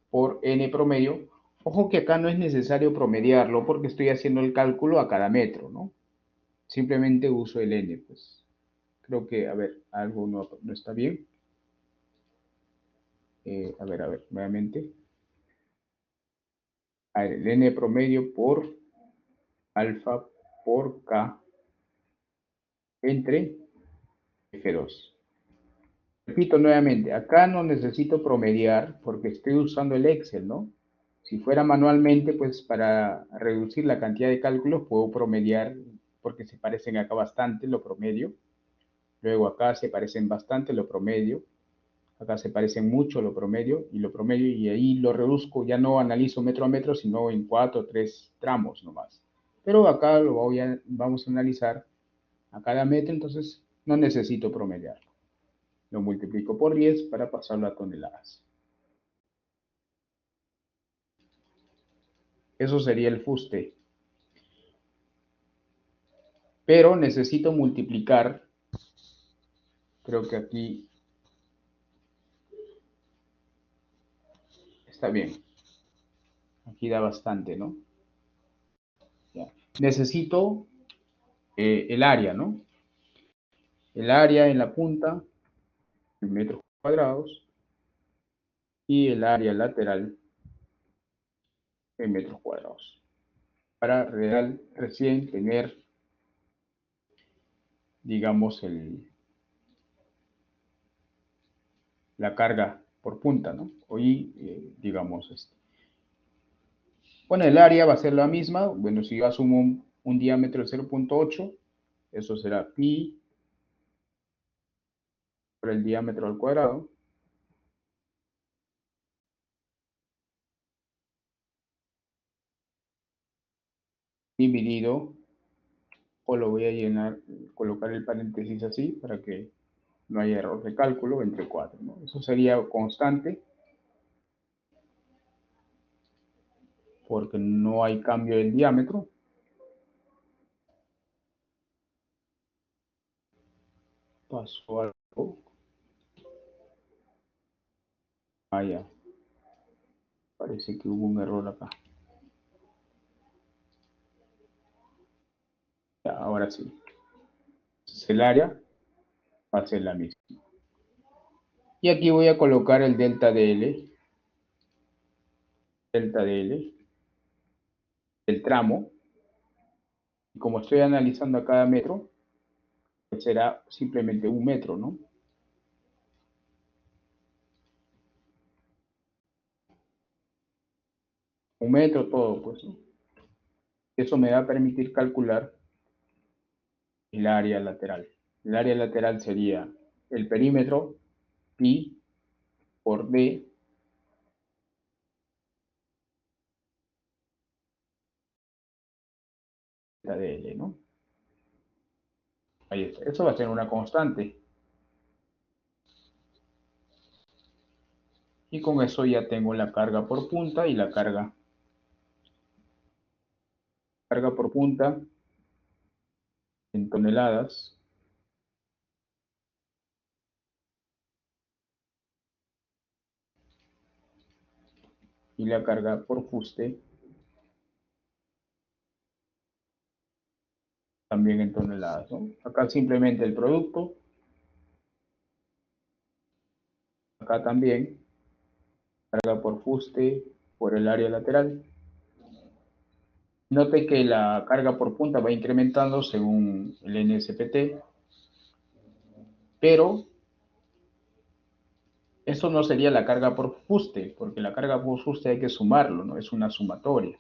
por N promedio. Ojo que acá no es necesario promediarlo porque estoy haciendo el cálculo a cada metro, ¿no? Simplemente uso el N, pues. Creo que, a ver, algo no está bien. A ver, nuevamente. A ver, el N promedio por alfa por K entre F2. Repito nuevamente, acá no necesito promediar porque estoy usando el Excel, ¿no? Si fuera manualmente, pues para reducir la cantidad de cálculos puedo promediar porque se parecen acá bastante, lo promedio. Luego acá se parecen bastante, lo promedio. Acá se parecen mucho, lo promedio y ahí lo reduzco. Ya no analizo metro a metro, sino en 4 o 3 tramos nomás. Pero acá vamos a analizar a cada metro, entonces no necesito promediar. Lo multiplico por 10 para pasarlo a toneladas. Eso sería el fuste. Pero necesito multiplicar, creo que aquí está bien. Aquí da bastante, ¿no? Ya. Necesito el área, ¿no? El área en la punta, en metros cuadrados, y el área lateral en metros cuadrados. Para recién tener, digamos, la carga por punta, ¿no? Hoy, digamos, bueno, el área va a ser la misma. Bueno, si yo asumo un diámetro de 0.8, eso será pi por el diámetro al cuadrado. Dividido, o lo voy a llenar, colocar el paréntesis así para que no haya error de cálculo entre 4, ¿no? Eso sería constante porque no hay cambio del diámetro. Pasó algo. Ah, ya. Parece que hubo un error acá. Ya, ahora sí. Entonces el área va a ser la misma. Y aquí voy a colocar el delta DL del tramo. Y como estoy analizando a cada metro, pues será simplemente 1 metro, ¿no? 1 metro todo, pues, ¿no? Eso me va a permitir calcular el área lateral. El área lateral sería el perímetro pi por d dl, ¿no? Ahí está. Eso va a ser una constante. Y con eso ya tengo la carga por punta y la carga por punta en toneladas. Y la carga por fuste también en toneladas, ¿no? Acá simplemente el producto. Acá también carga por fuste por el área lateral. Note que la carga por punta va incrementando según el NSPT, pero eso no sería la carga por fuste, porque la carga por fuste hay que sumarlo, ¿no? Es una sumatoria.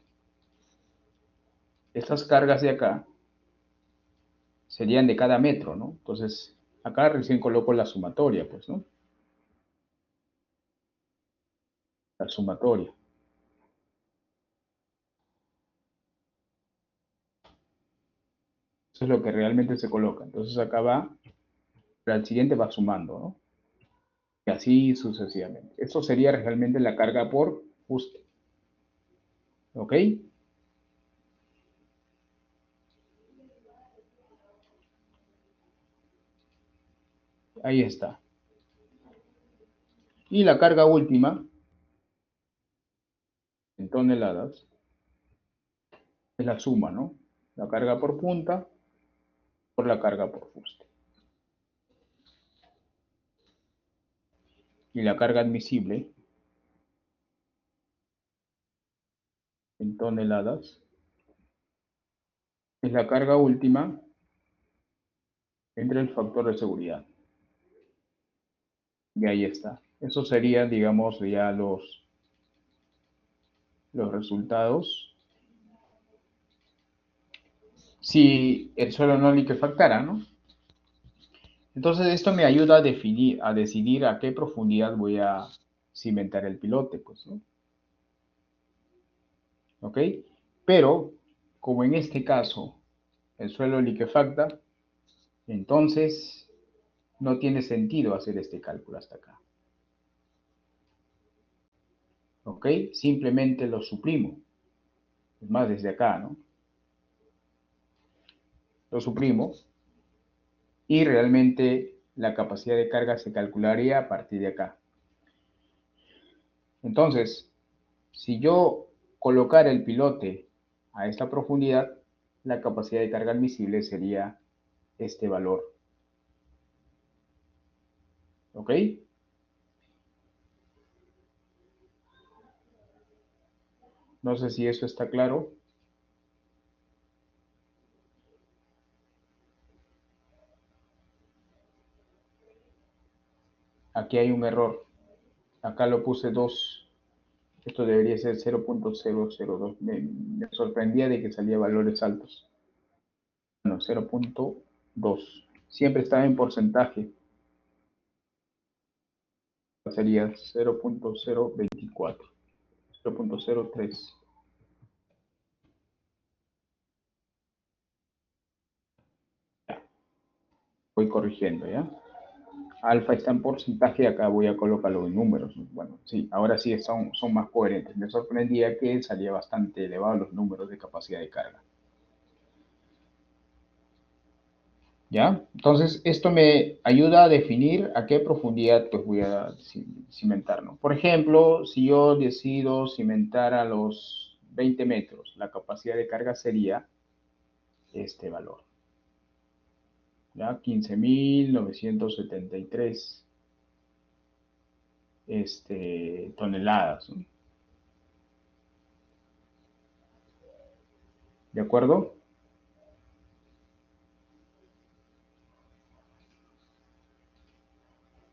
Estas cargas de acá serían de cada metro, ¿no? Entonces, acá recién coloco la sumatoria, pues, ¿no? La sumatoria. Eso es lo que realmente se coloca. Entonces acá va, pero al siguiente va sumando, ¿no? Y así sucesivamente. Eso sería realmente la carga por fuste. ¿Ok? Ahí está. Y la carga última, en toneladas, es la suma, ¿no? La carga por punta por la carga por fuste. Y la carga admisible, en toneladas, es la carga última entre el factor de seguridad. Y ahí está. Eso sería, digamos, ya los resultados. Si el suelo no liquefactara, ¿no? Entonces esto me ayuda a decidir a qué profundidad voy a cimentar el pilote, pues, ¿no? ¿Ok? Pero, como en este caso el suelo liquefacta, entonces no tiene sentido hacer este cálculo hasta acá. ¿Ok? Simplemente lo suprimo. Es más, desde acá, ¿no? Lo suprimo y realmente la capacidad de carga se calcularía a partir de acá. Entonces, si yo colocara el pilote a esta profundidad, la capacidad de carga admisible sería este valor. ¿Ok? No sé si eso está claro. Aquí hay un error. Acá lo puse 2. Esto debería ser 0.002. Me sorprendía de que salía valores altos. Bueno, 0.2. Siempre estaba en porcentaje. Sería 0.024. 0.03. Voy corrigiendo, ¿ya? Alfa está en porcentaje, acá voy a colocarlo en números. Bueno, sí, ahora sí son más coherentes. Me sorprendía que salía bastante elevado los números de capacidad de carga. ¿Ya? Entonces, esto me ayuda a definir a qué profundidad pues voy a cimentar, ¿no? Por ejemplo, si yo decido cimentar a los 20 metros, la capacidad de carga sería este valor. ¿Ya? 15.973 toneladas, ¿no? ¿De acuerdo?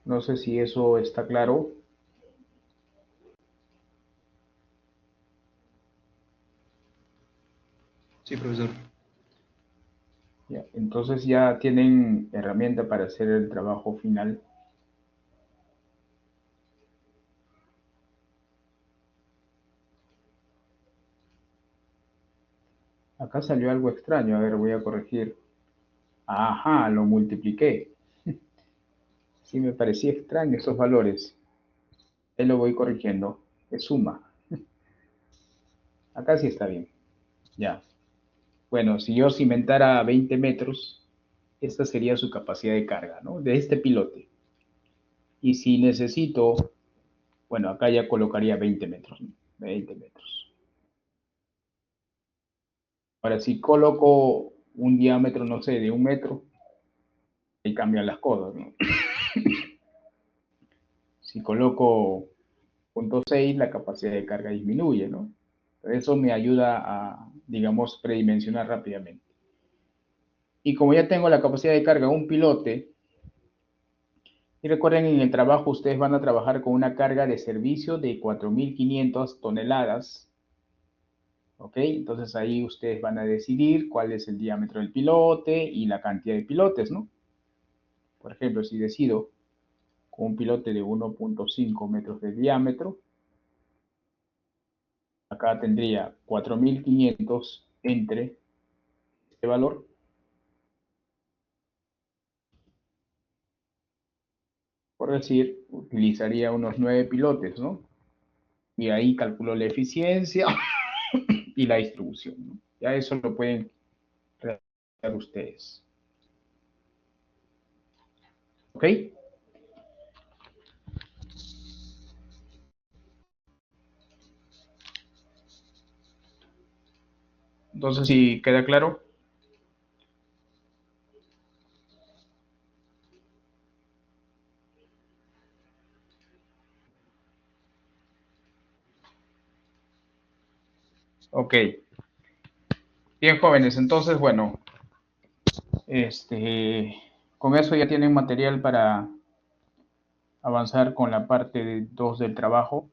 No sé si eso está claro. Sí, profesor. Ya, entonces ya tienen herramienta para hacer el trabajo final. Acá salió algo extraño. A ver, voy a corregir. Ajá, lo multipliqué. Sí, me parecía extraño esos valores. Ahí lo voy corrigiendo. Es suma. Acá sí está bien. Ya. Bueno, si yo cimentara 20 metros, esta sería su capacidad de carga, ¿no? De este pilote. Y si necesito, bueno, acá ya colocaría 20 metros, ¿no? 20 metros. Ahora, si coloco un diámetro, no sé, de 1 metro, ahí cambian las cosas, ¿no? Si coloco 0,6, la capacidad de carga disminuye, ¿no? Eso me ayuda a, digamos, predimensionar rápidamente. Y como ya tengo la capacidad de carga de un pilote, y recuerden, en el trabajo ustedes van a trabajar con una carga de servicio de 4.500 toneladas. ¿Ok? Entonces ahí ustedes van a decidir cuál es el diámetro del pilote y la cantidad de pilotes, ¿no? Por ejemplo, si decido con un pilote de 1,5 metros de diámetro, acá tendría 4.500 entre este valor. Por decir, utilizaría unos 9 pilotes, ¿no? Y ahí calculo la eficiencia y la distribución, ¿no? Ya eso lo pueden realizar ustedes. ¿Ok? Entonces, si queda claro. Ok. Bien, jóvenes, entonces, bueno, con eso ya tienen material para avanzar con la parte 2 del trabajo.